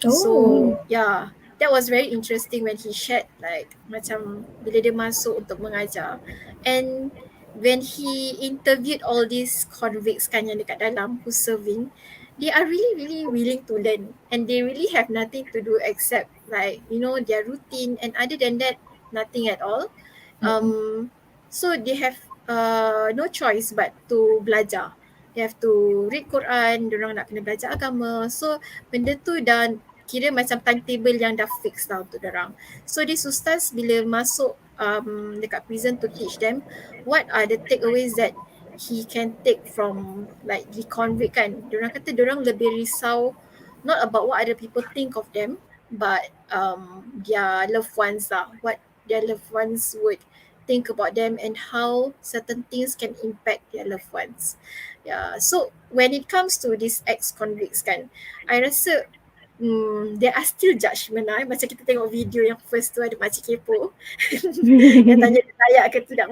C: So yeah, that was very interesting when he shared like macam bila dia masuk untuk mengajar, and when he interviewed all these convicts kan yang dekat dalam who's serving, they are really willing to learn, and they really have nothing to do except like their routine, and other than that nothing at all. So they have no choice but to belajar. They have to read Quran, diorang nak kena belajar agama. So benda tu dah kira macam timetable yang dah fix lah untuk diorang. So this ustaz bila masuk dekat prison to teach them, what are the takeaways that he can take from like the convict kan. Diorang kata diorang lebih risau not about what other people think of them, but their loved ones lah, what their loved ones would think about them and how certain things can impact their loved ones. Yeah, so when it comes to these ex-convicts kan, I rasa there are still judgement lah. Macam kita tengok video yang first tu ada makcik kepo yang tanya layak ke tidak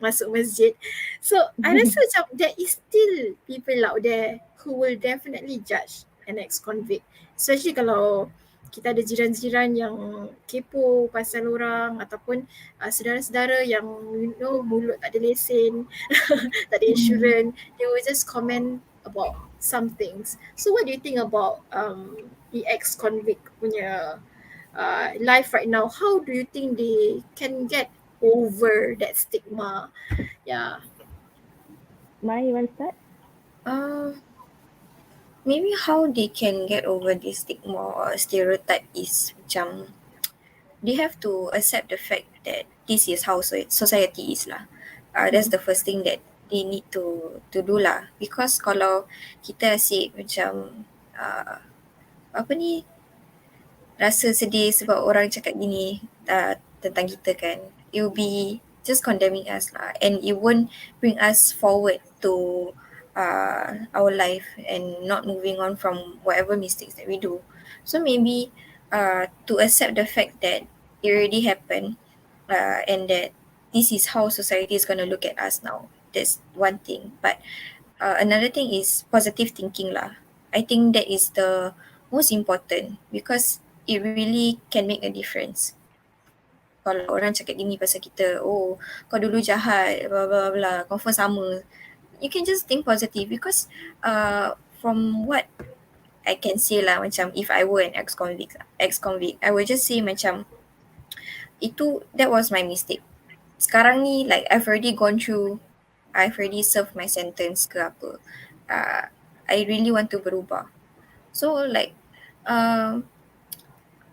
C: masuk masjid. So I rasa macam there is still people out there who will definitely judge an ex-convict, especially kalau kita ada jiran-jiran yang kepo pasal orang ataupun saudara-saudara yang mulut tak ada lesen, tak ada insurans, they will just comment about some things. So what do you think about the ex-convict punya life right now? How do you think they can get over that stigma? Yeah.
D: Mai, you want to start?
E: Maybe how they can get over this stigma or stereotype is macam they have to accept the fact that this is how society is lah. That's the first thing that they need to do lah. Because kalau kita asyik macam apa ni, rasa sedih sebab orang cakap gini tentang kita kan, it will be just condemning us lah, and it won't bring us forward to our life and not moving on from whatever mistakes that we do. So maybe to accept the fact that it already happened and that this is how society is going to look at us now. That's one thing. But another thing is positive thinking lah. I think that is the most important because it really can make a difference. Kalau orang cakap gini pasal kita, oh kau dulu jahat, bla bla bla, confirm sama. You can just think positive because from what I can say lah, macam if I were an ex-convict, I will just say macam that was my mistake. Sekarang ni like I've already served my sentence ke apa. I really want to berubah. So like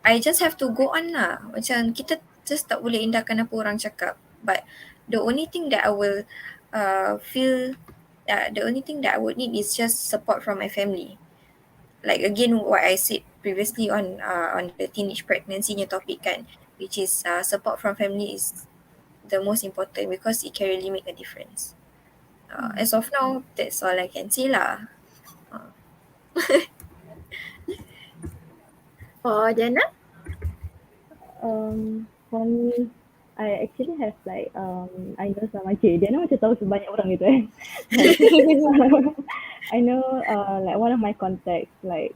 E: I just have to go on lah. Macam kita just tak boleh indahkan apa orang cakap. But the only thing that I will the only thing that I would need is just support from my family. Like again what I said previously on the teenage pregnancy topic kan, which is support from family is the most important because it can really make a difference. As of now, that's all I can say lah.
C: Diana?
D: For me, I actually have like I know some Diana macam tahu sebanyak orang gitu I know like one of my contacts, like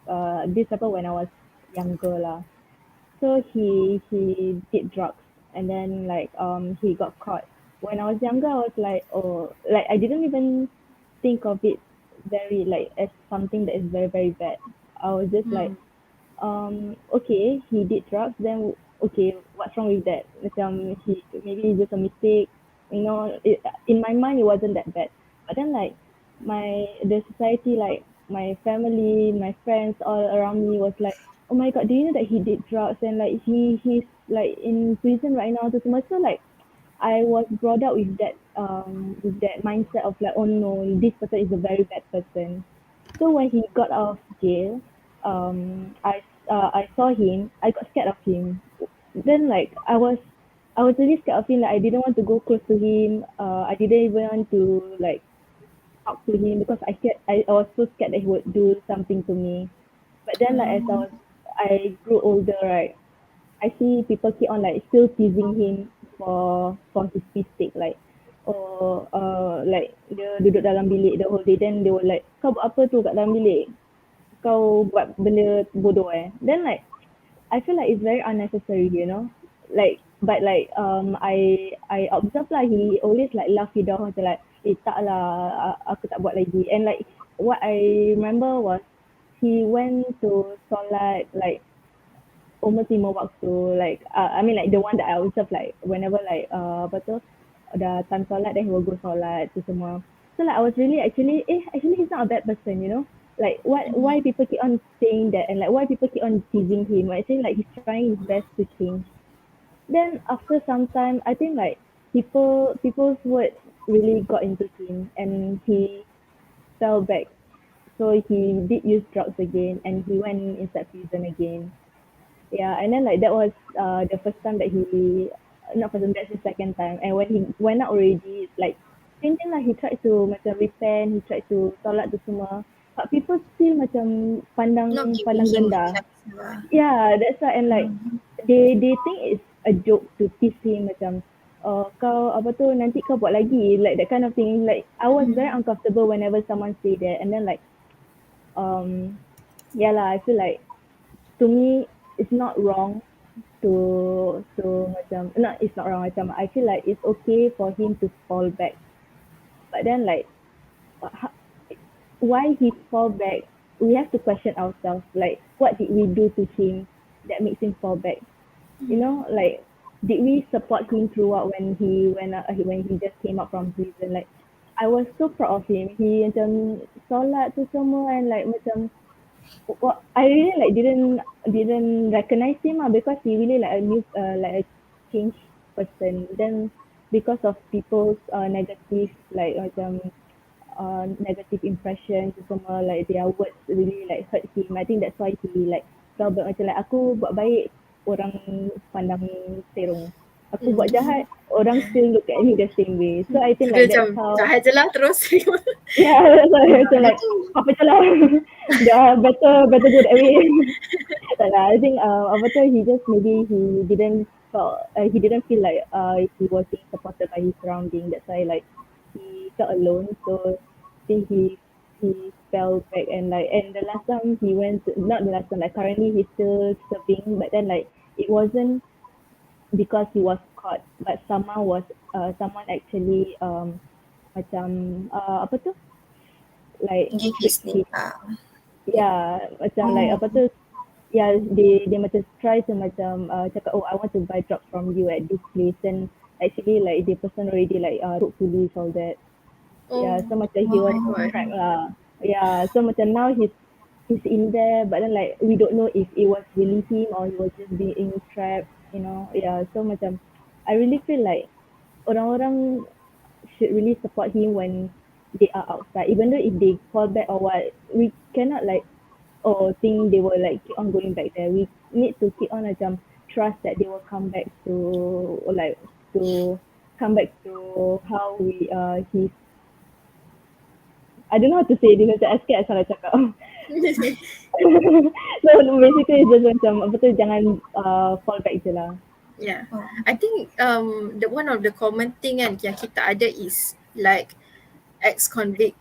D: this happened when I was younger lah. So he did drugs and then like he got caught. When I was younger, I was like, oh, like I didn't even think of it very like as something that is very very bad. I was just like, okay, he did drugs, then okay, what's wrong with that? Macam maybe it's just a mistake, you know. In my mind, it wasn't that bad. But then like the society, like my family, my friends all around me was like, oh my god, do you know that he did drugs and like he's like in prison right now? So like I was brought up with that mindset of like, oh no, this person is a very bad person. So when he got out of jail, I saw him, I got scared of him. Then like I was really scared of him. Like I didn't want to go close to him. I didn't even want to like talk to him because I was so scared that he would do something to me. But then like as I grew older, right, I see people keep on like still teasing him for his mistake, like like dia duduk dalam bilik the whole day, then they were like, kau buat apa tu kat dalam bilik, kau buat benda bodoh then like I feel like it's very unnecessary, you know, like but like I observe lah, he always like laugh it off macam like tak lah, aku tak buat lagi. And like what I remember was he went to solat like almost 5 waktu, like I mean like the one that I observe, like whenever like apa tu dah time solat, then he will go solat tu semua. So like I was really actually he's not a bad person, you know, like why people keep on saying that and like why people keep on teasing him. Actually like he's trying his best to change. Then after some time, I think like people's words really got into him and he fell back. So he did use drugs again and he went inside prison again. Yeah, and then like that was the first time that not first time, that's the second time. And when he went out already, like same thing lah, he tried to macam repent, he tried to solat tu semua. But people still macam pandang rendah. Yeah, that's why. And like they think it's a joke to tease him macam, kau apa tu nanti kau buat lagi, like that kind of thing. Like I was very uncomfortable whenever someone say that. And then like yeah lah, I feel like to me it's not wrong to macam, not it's not wrong, macam I feel like it's okay for him to fall back, but then like ho- why he fall back, we have to question ourselves, like what did we do to him that makes him fall back, you know, like did we support him throughout when he just came out from prison. Like I was so proud of him, he macam solat tu semua, and like macam what I really like didn't recognize him because he really like a new like a changed person. Then because of people's negative like macam negative impression tu semua, like their words really like hurt him. I think that's why he like felt bad, macam like aku buat baik orang pandang terong, aku buat jahat orang still look at me the same way. So I think
C: So dia
D: like
C: macam
D: that's how,
C: jahat je lah terus.
D: yeah, that's why macam like apa je lah. Better go that way. Tak lah, I think apa tu, he just maybe he didn't feel like he was being supported by his surrounding. That's why like he felt alone. So I think he fell back, and like, and the last time he went to, not the last time, like currently he's still serving, but then like it wasn't because he was caught, but someone actually macam apa tu, like
E: Give his
D: tricked him.
E: name.
D: Yeah, macam like apa tu, yeah, they macam try to macam cakap, oh I want to buy drugs from you at this place, and actually like the person already like told police all that. Yeah, so macam he was
C: God.
D: trapped lah. Yeah, so macam now he's in there, but then like we don't know if it was really him or he was just being trapped, you know. Yeah, so macam I really feel like orang-orang should really support him when they are outside, even though if they fall back or what, we cannot like think they will like keep on going back there. We need to keep on macam trust that they will come back to, or like to come back to how we he's, I don't know how to say this, macam I scared I salah cakap. So basically it's just macam apa tu, jangan fall back je lah.
C: Yeah, I think the one of the common thing kan yang kita ada is like ex-convict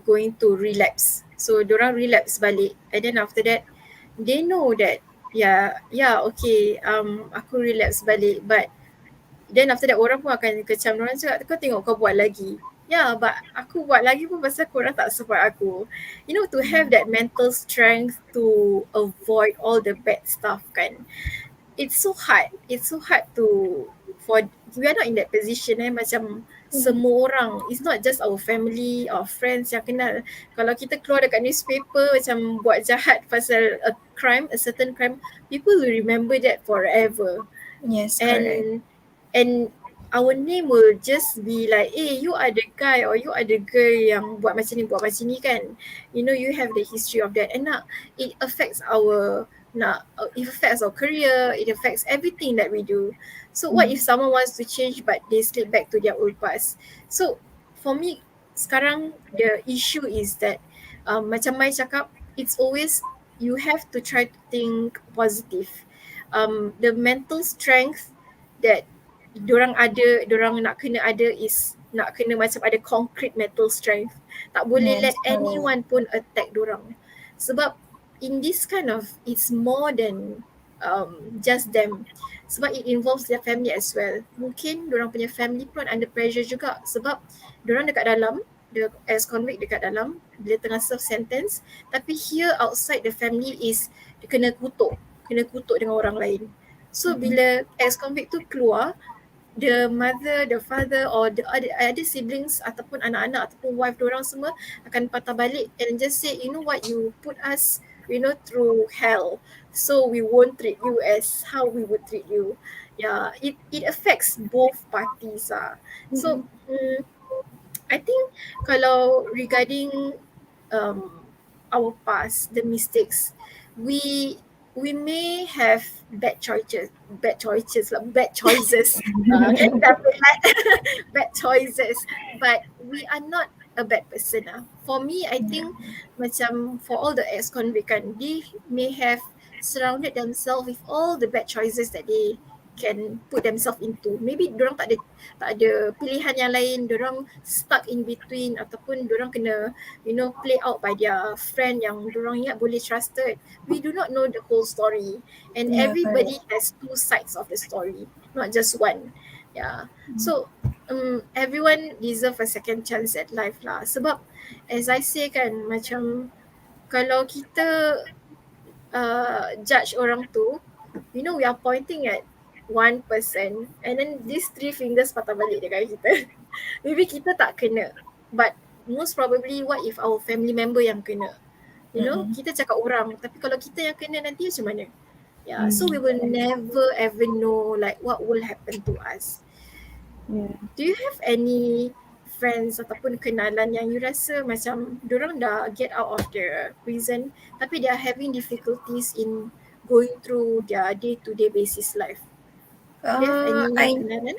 C: going to relapse. So diorang relapse balik, and then after that they know that okay, aku relapse balik, but then after that orang pun akan kecam diorang, cakap kau tengok kau buat lagi. Yeah, but aku buat lagi pun pasal korang tak support aku. You know, to have that mental strength to avoid all the bad stuff kan. It's so hard. It's so hard for we are not in that position macam semua orang. It's not just our family or friends yang kenal. Kalau kita keluar dekat newspaper macam buat jahat pasal a crime, a certain crime, people will remember that forever.
E: Yes, correct.
C: And our name will just be like, you are the guy or you are the girl yang buat macam ni kan. You know, you have the history of that, and it affects it affects our career, it affects everything that we do. So what if someone wants to change but they slip back to their old past? So for me sekarang the issue is that macam Mai cakap, it's always you have to try to think positive. The mental strength that diorang nak kena ada is nak kena macam ada concrete mental strength. Tak boleh
E: Yes,
C: let anyone pun attack diorang. Sebab in this kind of, it's more than just them. Sebab it involves their family as well. Mungkin diorang punya family pun under pressure juga sebab diorang dekat dalam, the ex-convict dekat dalam bila tengah serve sentence, tapi here outside the family is dia kena kutuk dengan orang lain. So bila ex-convict tu keluar, the mother, the father or the other siblings ataupun anak-anak ataupun wife diorang semua akan patah balik and just say, you know what, you put us, you know, through hell, so we won't treat you as how we would treat you. Yeah, it affects both parties So I think kalau regarding our past, the mistakes, we may have bad choices, bad choices, bad choices, but we are not a bad person. For me, I think macam for all the ex-convict kan, they may have surrounded themselves with all the bad choices that they can put themselves into. Maybe diorang tak ada pilihan yang lain, diorang stuck in between, ataupun diorang kena play out by their friend yang diorang ingat boleh trusted. We do not know the whole story, and
E: Yeah,
C: everybody
E: correct.
C: has two sides of the story, not just one. Yeah. So everyone deserve a second chance at life lah. Sebab as I say kan, macam kalau kita judge orang tu, we are pointing at one person, and then these three fingers patah balik dekat kita. Maybe kita tak kena, but most probably what if our family member yang kena? Kita cakap orang, tapi kalau kita yang kena nanti macam mana? Yeah, so we will never ever know like what will happen to us.
D: Yeah.
C: Do you have any friends ataupun kenalan yang you rasa macam diorang dah get out of the prison tapi they are having difficulties in going through their day-to-day basis life? Do you have any
E: I
C: kenalan?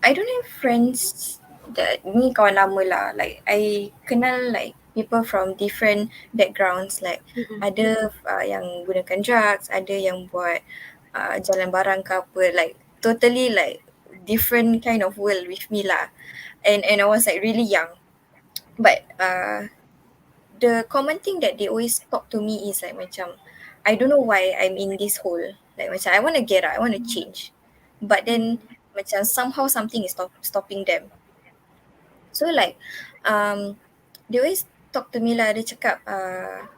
E: I don't have friends that ni kawan lama lah. Like I kenal like people from different backgrounds. Like ada yang gunakan drugs, ada yang buat jalan barang ke apa. Like totally like different kind of world with me lah. And I was like really young. But the common thing that they always talk to me is like macam, I don't know why I'm in this hole. Like macam I want to get out, I want to change. But then macam somehow something is stopping them. So like they always talk to me lah, dia cakap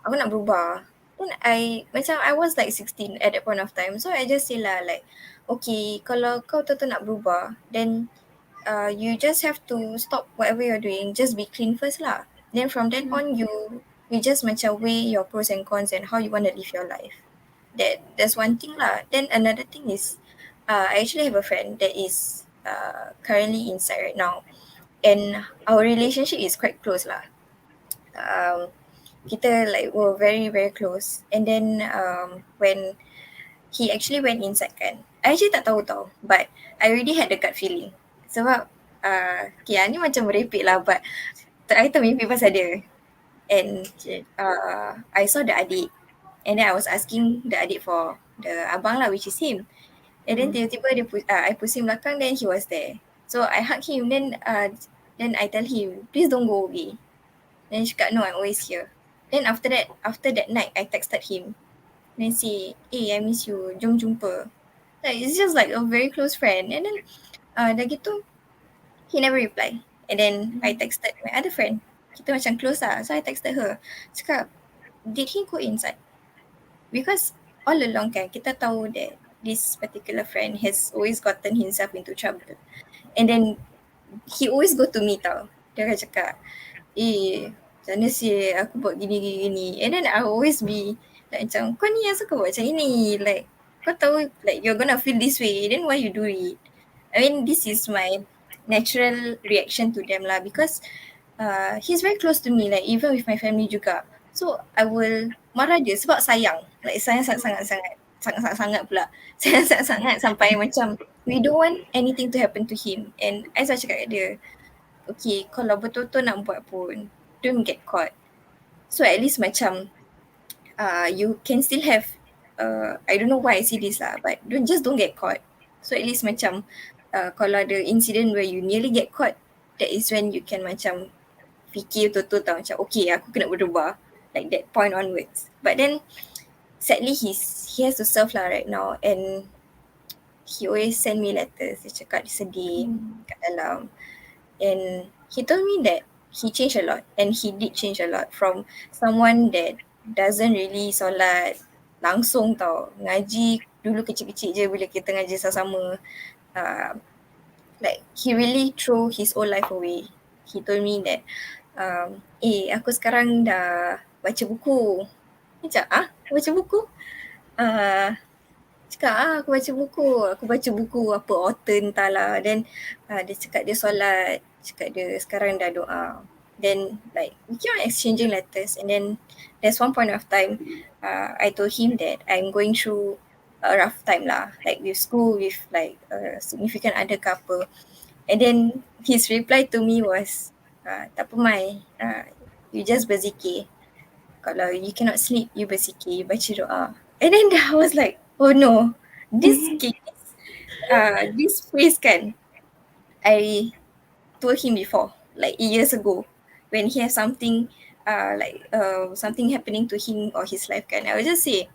E: aku nak berubah. Then I was like 16 at that point of time. So I just say lah like, okay, kalau kau tu nak berubah, then you just have to stop whatever you're doing, just be clean first lah. Then from then on you just macam weigh your pros and cons and how you want to live your life. That's one thing lah. Then another thing is I actually have a friend that is currently inside right now, and our relationship is quite close lah. Kita like were very very close, and then when he actually went inside kan, I actually tak tahu tau, but I already had the gut feeling. Sebab okay, ni macam merepek lah, but I termimpi pasal dia. And I saw the adik, and then I was asking the adik for the abang lah, which is him. And then tiba-tiba I pusing belakang, then he was there. So I hug him, then I tell him, please don't go away. Then he cakap, no, I'm always here. Then after that night, I texted him. Then say, hey, I miss you, jom jumpa. Like, it's just like a very close friend. And then dah gitu, he never reply. And then I texted my other friend. Kita macam close lah. So I texted her. Cakap, did he go inside? Because all along kan, kita tahu that this particular friend has always gotten himself into trouble. And then he always go to me tau. Dia akan cakap, macam mana sih aku buat gini. And then I always be like macam, kau ni asal kau buat macam ini? Like, kau tahu like you're gonna feel this way, then why you do it? I mean, this is my natural reaction to them lah, because he's very close to me, like even with my family juga. So I will marah dia sebab sayang. Like sayang sangat pula. Sayang sangat sampai macam we don't want anything to happen to him. And I selalu cakap kat dia, okay, kalau betul-betul nak buat pun, don't get caught. So at least macam you can still have I don't know why I say this lah, but don't get caught. So at least macam kalau ada incident where you nearly get caught, that is when you can macam fikir betul-betul tau, macam okay, aku kena berubah, like that point onwards. But then sadly he has to serve lah right now, and he always send me letters. Dia cakap dia sedih kat dalam, and he told me that he changed a lot, and he did change a lot from someone that doesn't really solat langsung tau, ngaji dulu kecil-kecil je bila kita ngaji sama-sama, like he really threw his whole life away. He told me that aku sekarang dah baca buku. Macam baca buku? Cakap aku baca buku apa author entahlah. Then dia cakap dia solat, cakap dia sekarang dah doa. Then like we keep on exchanging letters, and then there's one point of time I told him that I'm going through a rough time lah, like with school, with like a significant other couple. And then his reply to me was, tak apa Mai, you just berzikir. Kalau you cannot sleep, you berzikir, you baca doa. And then I was like, oh no, this case This phrase kan, I told him before, like years ago, when he has something something happening to him or his life kan, I will just say,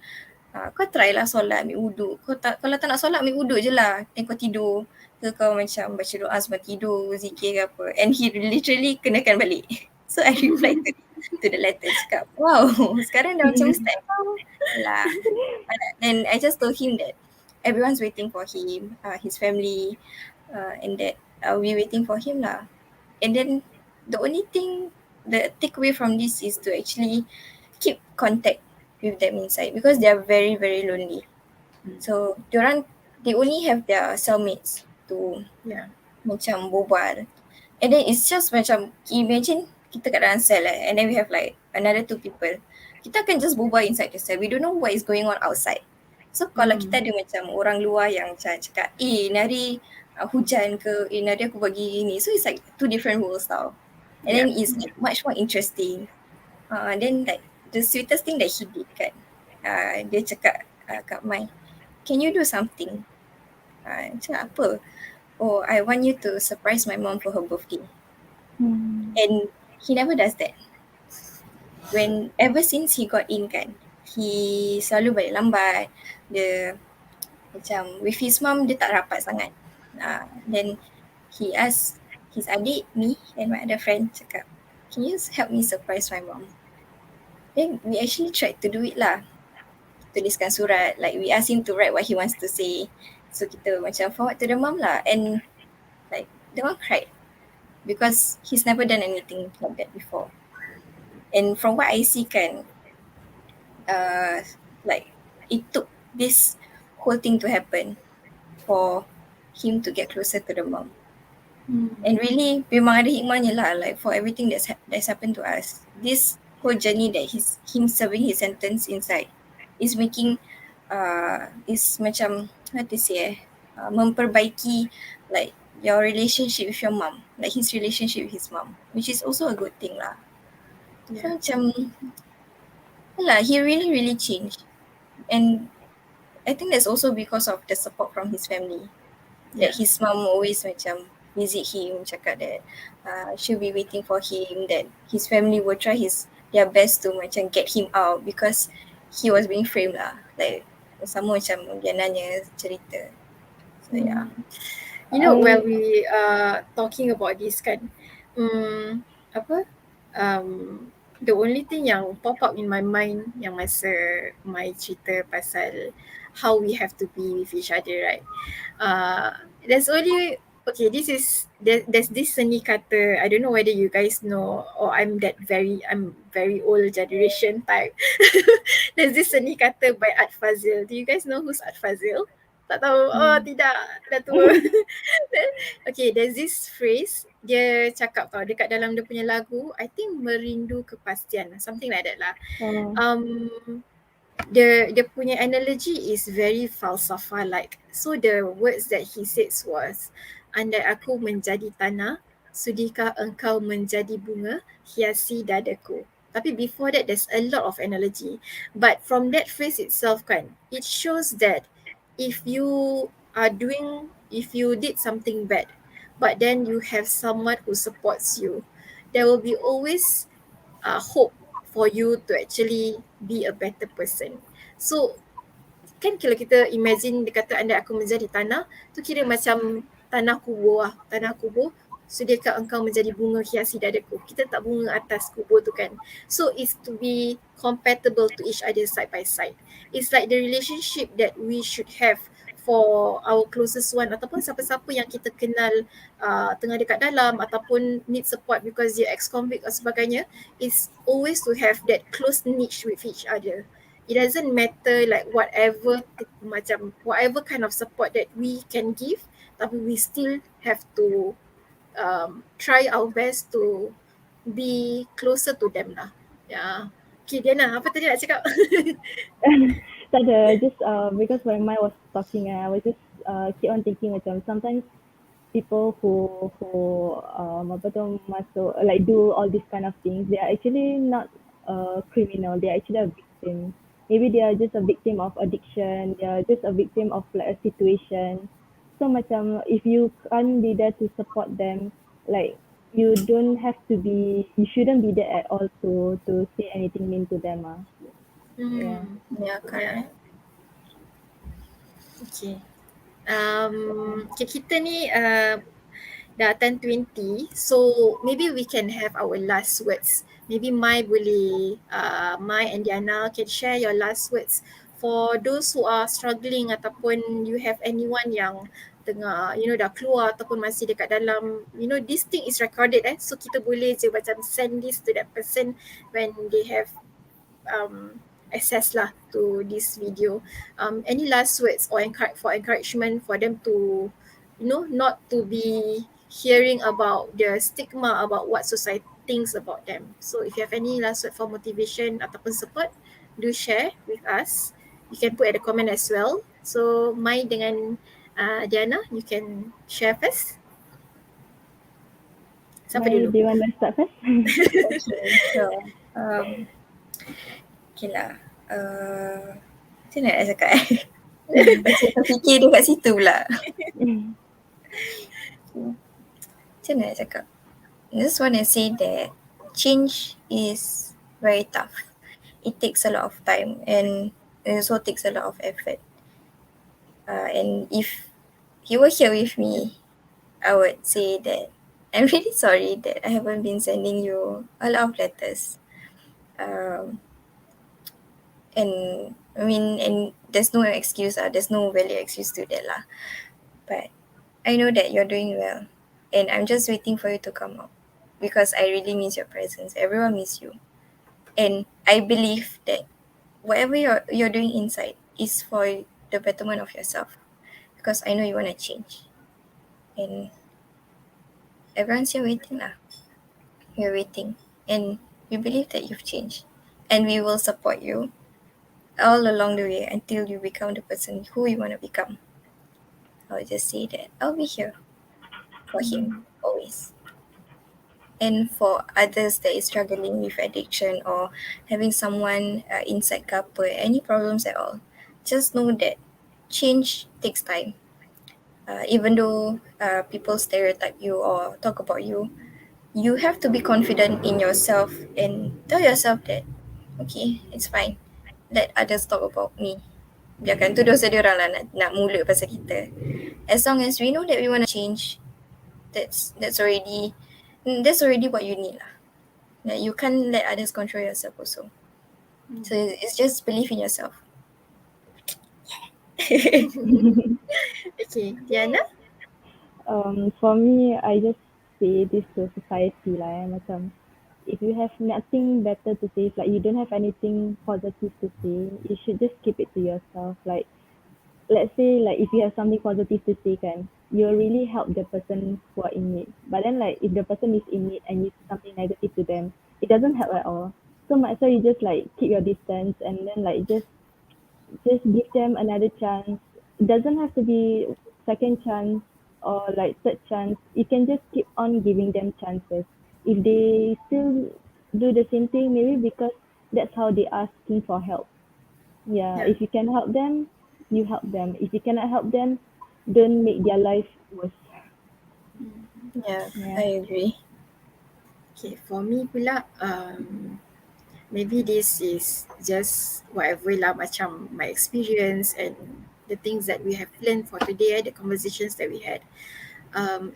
E: kau try lah solat, ambil wuduk. Kalau tak nak solat, ambil wuduk je lah. Then kau tidur. Ke kau macam baca doa sebelum tidur, zikir ke apa. And he literally kenakan balik. So I replied to the letter, cakap, wow, sekarang dah macam ustaz kau. Lah. And I just told him that everyone's waiting for him, his family, and that we waiting for him lah. And then the only thing, the takeaway from this is to actually keep contact with them inside because they are very, very lonely. So they only have their cellmates to macam berbual. And then it's just macam, imagine kita kat dalam cell and then we have like another 2 people. Kita akan just berbual inside the cell. We don't know what is going on outside. So kalau kita ada macam orang luar yang macam cakap, ni hari hujan ke, ni hari aku bagi ni. So it's like 2 different worlds tau. And then it's like much more interesting. Then like the sweetest thing that he did kan, dia cakap, Kak Mai, can you do something? Cakap apa? Oh, I want you to surprise my mom for her birthday. And he never does that. Ever since he got in kan, he selalu balik lambat. Dia macam with his mom dia tak rapat sangat. Then he asked his adik, me and my other friend, cakap, can you help me surprise my mom? Then we actually tried to do it lah. Tuliskan surat, like we asked him to write what he wants to say. So kita macam forward to the mom lah. And like the mom cried because he's never done anything like that before. And from what I see kan, like it took this whole thing to happen for him to get closer to the mom. And really memang ada hikmahnya lah, like for everything that's happened to us. This whole journey that him serving his sentence inside is making is macam how to say memperbaiki like your relationship with your mom, like his relationship with his mom, which is also a good thing lah. So macam he really, really changed. And I think that's also because of the support from his family. That his mom always macam visit him, cakap that she'll be waiting for him, that his family will try their best to macam get him out because he was being framed lah. Like sama macam dia nanya cerita. So yeah.
C: You know, while we talking about this kan, the only thing yang pop up in my mind yang masa my cerita pasal how we have to be with each other, right? There's only there's this seni kata, I don't know whether you guys know or I'm very old generation type. There's this seni kata by Art Fazil. Do you guys know who's Art Fazil? Tak tahu. Oh tidak, dah tua. Okay, there's this phrase dia cakap tau dekat dalam dia punya lagu, I think Merindu Kepastian, something like that lah. Dia punya analogy is very falsafah like. So the words that he says was, andai aku menjadi tanah, sudikah engkau menjadi bunga hiasi dadaku. Tapi before that there's a lot of analogy. But from that phrase itself kan, it shows that if you did something bad, but then you have someone who supports you, there will be always hope for you to actually be a better person. So kan kalau kita imagine dia kata andai aku menjadi tanah, tu kira macam tanah kubur lah. Tanah kubur, sudahkah engkau menjadi bunga hiasi dadaku. Kita tak bunga atas kubur tu kan. So it's to be compatible to each other side by side. It's like the relationship that we should have for our closest one ataupun siapa-siapa yang kita kenal tengah dekat dalam ataupun need support because dia ex-convict atau sebagainya, is always to have that close niche with each other. It doesn't matter like whatever kind of support that we can give, tapi we still have to try our best to be closer to them lah. Yeah. Okay, Diana, apa tadi nak cakap?
D: Tak ada, just because when Mai was talking, I was just keep on thinking macam sometimes people who masuk like do all these kind of things, they are actually not criminal, they are actually a victim. Maybe they are just a victim of addiction, they are just a victim of like a situation. So So macam if you can't be there to support them, like you shouldn't be there at all to say anything mean to them. Yeah.
E: Yeah, correct.
C: Okay. Okay, kita ni dah 10:20, so maybe we can have our last words. Maybe Mai and Diana can share your last words for those who are struggling ataupun you have anyone yang tengah dah keluar ataupun masih dekat dalam, this thing is recorded so kita boleh je macam send this to that person when they have access lah to this video. Any last words or encouragement for them to not to be hearing about the stigma about what society thinks about them. So if you have any last word for motivation ataupun support, do share with us. You can put at the comment as well. So Mai dengan Diana, you can share first. Siapa
D: Mai,
C: dulu?
D: do you want to start first?
E: Okay, so okay lah. Macam mana nak cakap Macam terfikir dekat situ pula. Macam mana nak cakap? I just want to say that change is very tough. It takes a lot of time and it also takes a lot of effort. And if you were here with me, I would say that I'm really sorry that I haven't been sending you a lot of letters. And there's no excuse, there's no valid excuse to that lah. But I know that you're doing well, and I'm just waiting for you to come out because I really miss your presence. Everyone miss you, and I believe that whatever you're doing inside is for the betterment of yourself, because I know you want to change, and everyone's here waiting lah. We're waiting, and we believe that you've changed, and we will support you all along the way until you become the person who you want to become. I'll just say that I'll be here for him always. And for others that is struggling with addiction or having someone inside ke apa, any problems at all, just know that change takes time. Even though people stereotype you or talk about you, you have to be confident in yourself and tell yourself that, okay, it's fine. Let others talk about me. Biarkan tu dosa dia orang lah nak mulut pasal kita. As long as we know that we want to change, that's already what you need lah. That you can't let others control yourself also. So it's just believe in yourself.
C: Okay, Diana?
D: For me, I just say this to society lah. Macam if you have nothing better to say, like you don't have anything positive to say, you should just keep it to yourself. Like let's say like if you have something positive to say kan, you'll really help the person who are in need. But then like if the person is in need and you say something negative to them, it doesn't help at all. So might as well you just like keep your distance and then like just give them another chance. It doesn't have to be second chance or like third chance. You can just keep on giving them chances. If they still do the same thing, maybe because that's how they asking for help. Yeah. If you can help them, you help them. If you cannot help them, don't make their life worse.
E: Yeah, I agree.
C: Okay, for me pula, maybe this is just whatever lah, macam my experience and the things that we have learned for today, the conversations that we had.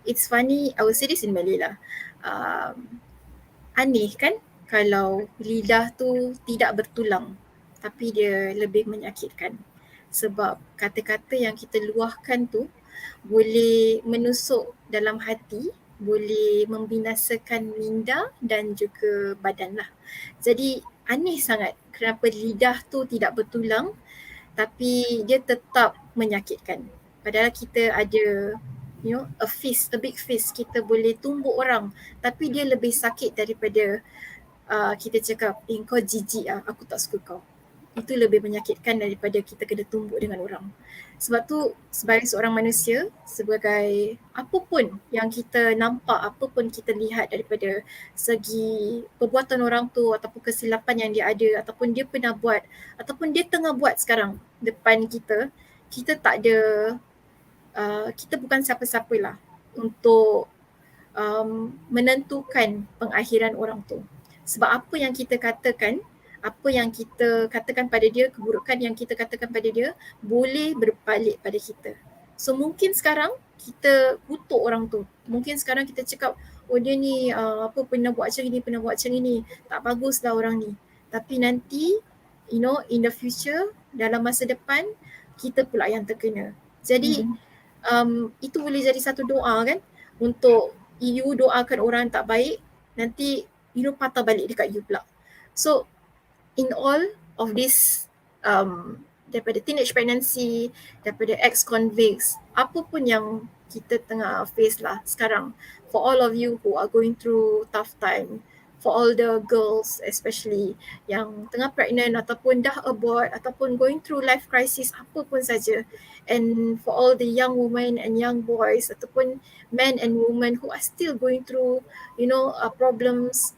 C: It's funny, I will say this in Malay lah. Aneh kan kalau lidah tu tidak bertulang tapi dia lebih menyakitkan. Sebab kata-kata yang kita luahkan tu boleh menusuk dalam hati, boleh membinasakan minda dan juga badan lah. Jadi aneh sangat kenapa lidah tu tidak bertulang tapi dia tetap menyakitkan. Padahal kita ada a big fist, kita boleh tumbuk orang tapi dia lebih sakit daripada kita cakap, kau jijik lah, aku tak suka kau. Itu lebih menyakitkan daripada kita kena tumbuk dengan orang. Sebab tu sebagai seorang manusia, sebagai apapun yang kita nampak, apapun kita lihat daripada segi perbuatan orang tu ataupun kesilapan yang dia ada ataupun dia pernah buat ataupun dia tengah buat sekarang depan kita, kita tak ada kita bukan siapa-siapa lah untuk menentukan pengakhiran orang tu. Sebab apa yang kita katakan pada dia, keburukan yang kita katakan pada dia boleh berbalik pada kita. So mungkin sekarang kita kutuk orang tu. Mungkin sekarang kita cakap, oh dia ni pernah buat macam ni, tak baguslah orang ni. Tapi nanti, in the future, dalam masa depan, kita pula yang terkena. Jadi itu boleh jadi satu doa kan, untuk you doakan orang tak baik, nanti patah balik dekat you pula. So in all of this, daripada teenage pregnancy, daripada ex-convicts, apa pun yang kita tengah face lah sekarang, for all of you who are going through tough time, for all the girls especially yang tengah pregnant ataupun dah abort ataupun going through life crisis apa pun saja, and for all the young women and young boys ataupun men and women who are still going through problems,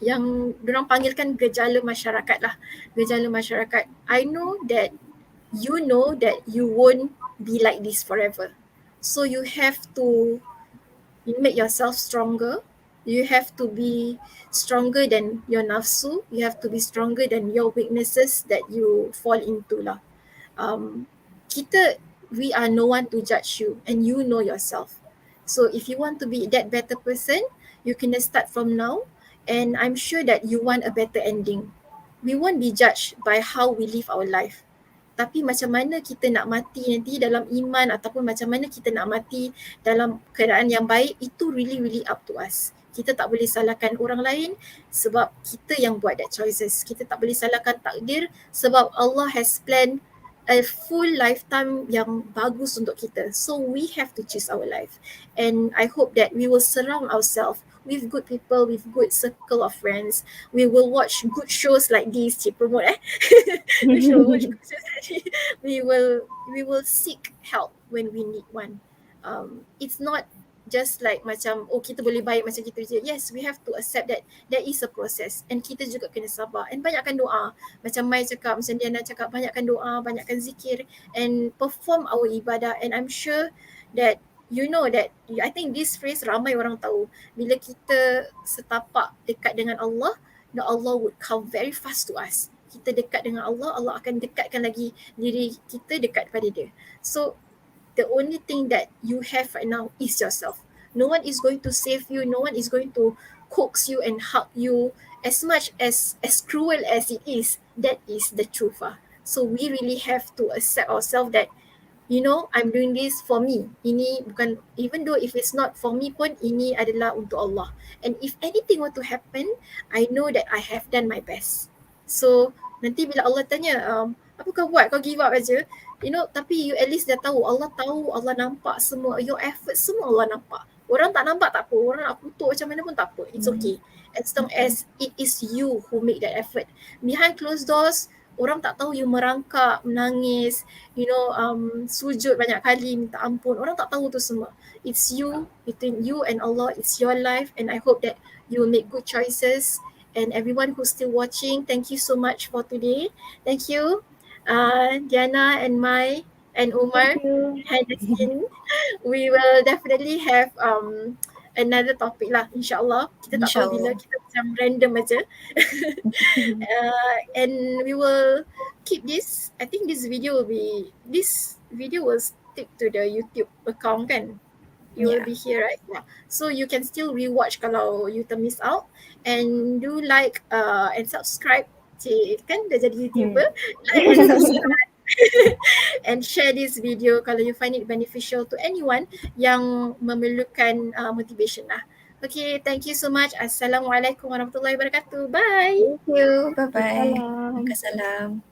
C: yang diorang panggilkan gejala masyarakat lah, gejala masyarakat. I know that you won't be like this forever. So you have to make yourself stronger. You have to be stronger than your nafsu. You have to be stronger than your weaknesses that you fall into lah. We are no one to judge you, and you know yourself. So if you want to be that better person, you can start from now. And I'm sure that you want a better ending. We won't be judged by how we live our life. Tapi macam mana kita nak mati nanti dalam iman, ataupun macam mana kita nak mati dalam keadaan yang baik, itu really up to us. Kita tak boleh salahkan orang lain sebab kita yang buat that choices. Kita tak boleh salahkan takdir sebab Allah has planned a full lifetime yang bagus untuk kita. So we have to choose our life. And I hope that we will surround ourselves with good people, with good circle of friends. We will watch good shows like this. Cik promote we should watch good shows like this. We will seek help when we need one. It's not just like macam kita boleh baik macam kita je. Yes, we have to accept that there is a process, and kita juga kena sabar and banyakkan doa. Macam Mai cakap, macam Diana cakap, banyakkan doa, banyakkan zikir and perform our ibadah. And I'm sure that I think this phrase ramai orang tahu. Bila kita setapak dekat dengan Allah, the Allah would come very fast to us. Kita dekat dengan Allah, Allah akan dekatkan lagi diri kita dekat pada dia. So the only thing that you have right now is yourself. No one is going to save you. No one is going to coax you and hug you. As much as cruel as it is, that is the truth. So we really have to accept ourselves that I'm doing this for me. Ini bukan, even though if it's not for me pun, ini adalah untuk Allah. And if anything were to happen, I know that I have done my best. So nanti bila Allah tanya, apa kau buat? Kau give up aja. Tapi you at least dah tahu, Allah nampak semua, your effort semua Allah nampak. Orang tak nampak tak apa, orang nak kutuk macam mana pun tak apa, it's okay. As long as it is you who make that effort. Behind closed doors, orang tak tahu you merangkak, menangis, sujud banyak kali, minta ampun. Orang tak tahu tu semua. It's you, between you and Allah, it's your life, and I hope that you will make good choices. And everyone who's still watching, thank you so much for today. Thank you. Diana and Mai and Umar behind the scene. We will definitely have another topic lah, insyaAllah. Kita tak tahu bila, kita macam random aja. And we will keep this. I think this video will stick to the YouTube account kan. You will be here, right? Yeah. So you can still rewatch kalau you termiss out. And do like and subscribe. Cik kan dah jadi YouTuber. Like and subscribe. And share this video kalau you find it beneficial to anyone yang memerlukan motivation lah. Okay, thank you so much. Assalamualaikum warahmatullahi wabarakatuh. Bye.
E: Thank you. Bye-bye.
D: Salam.
E: Waalaikumsalam.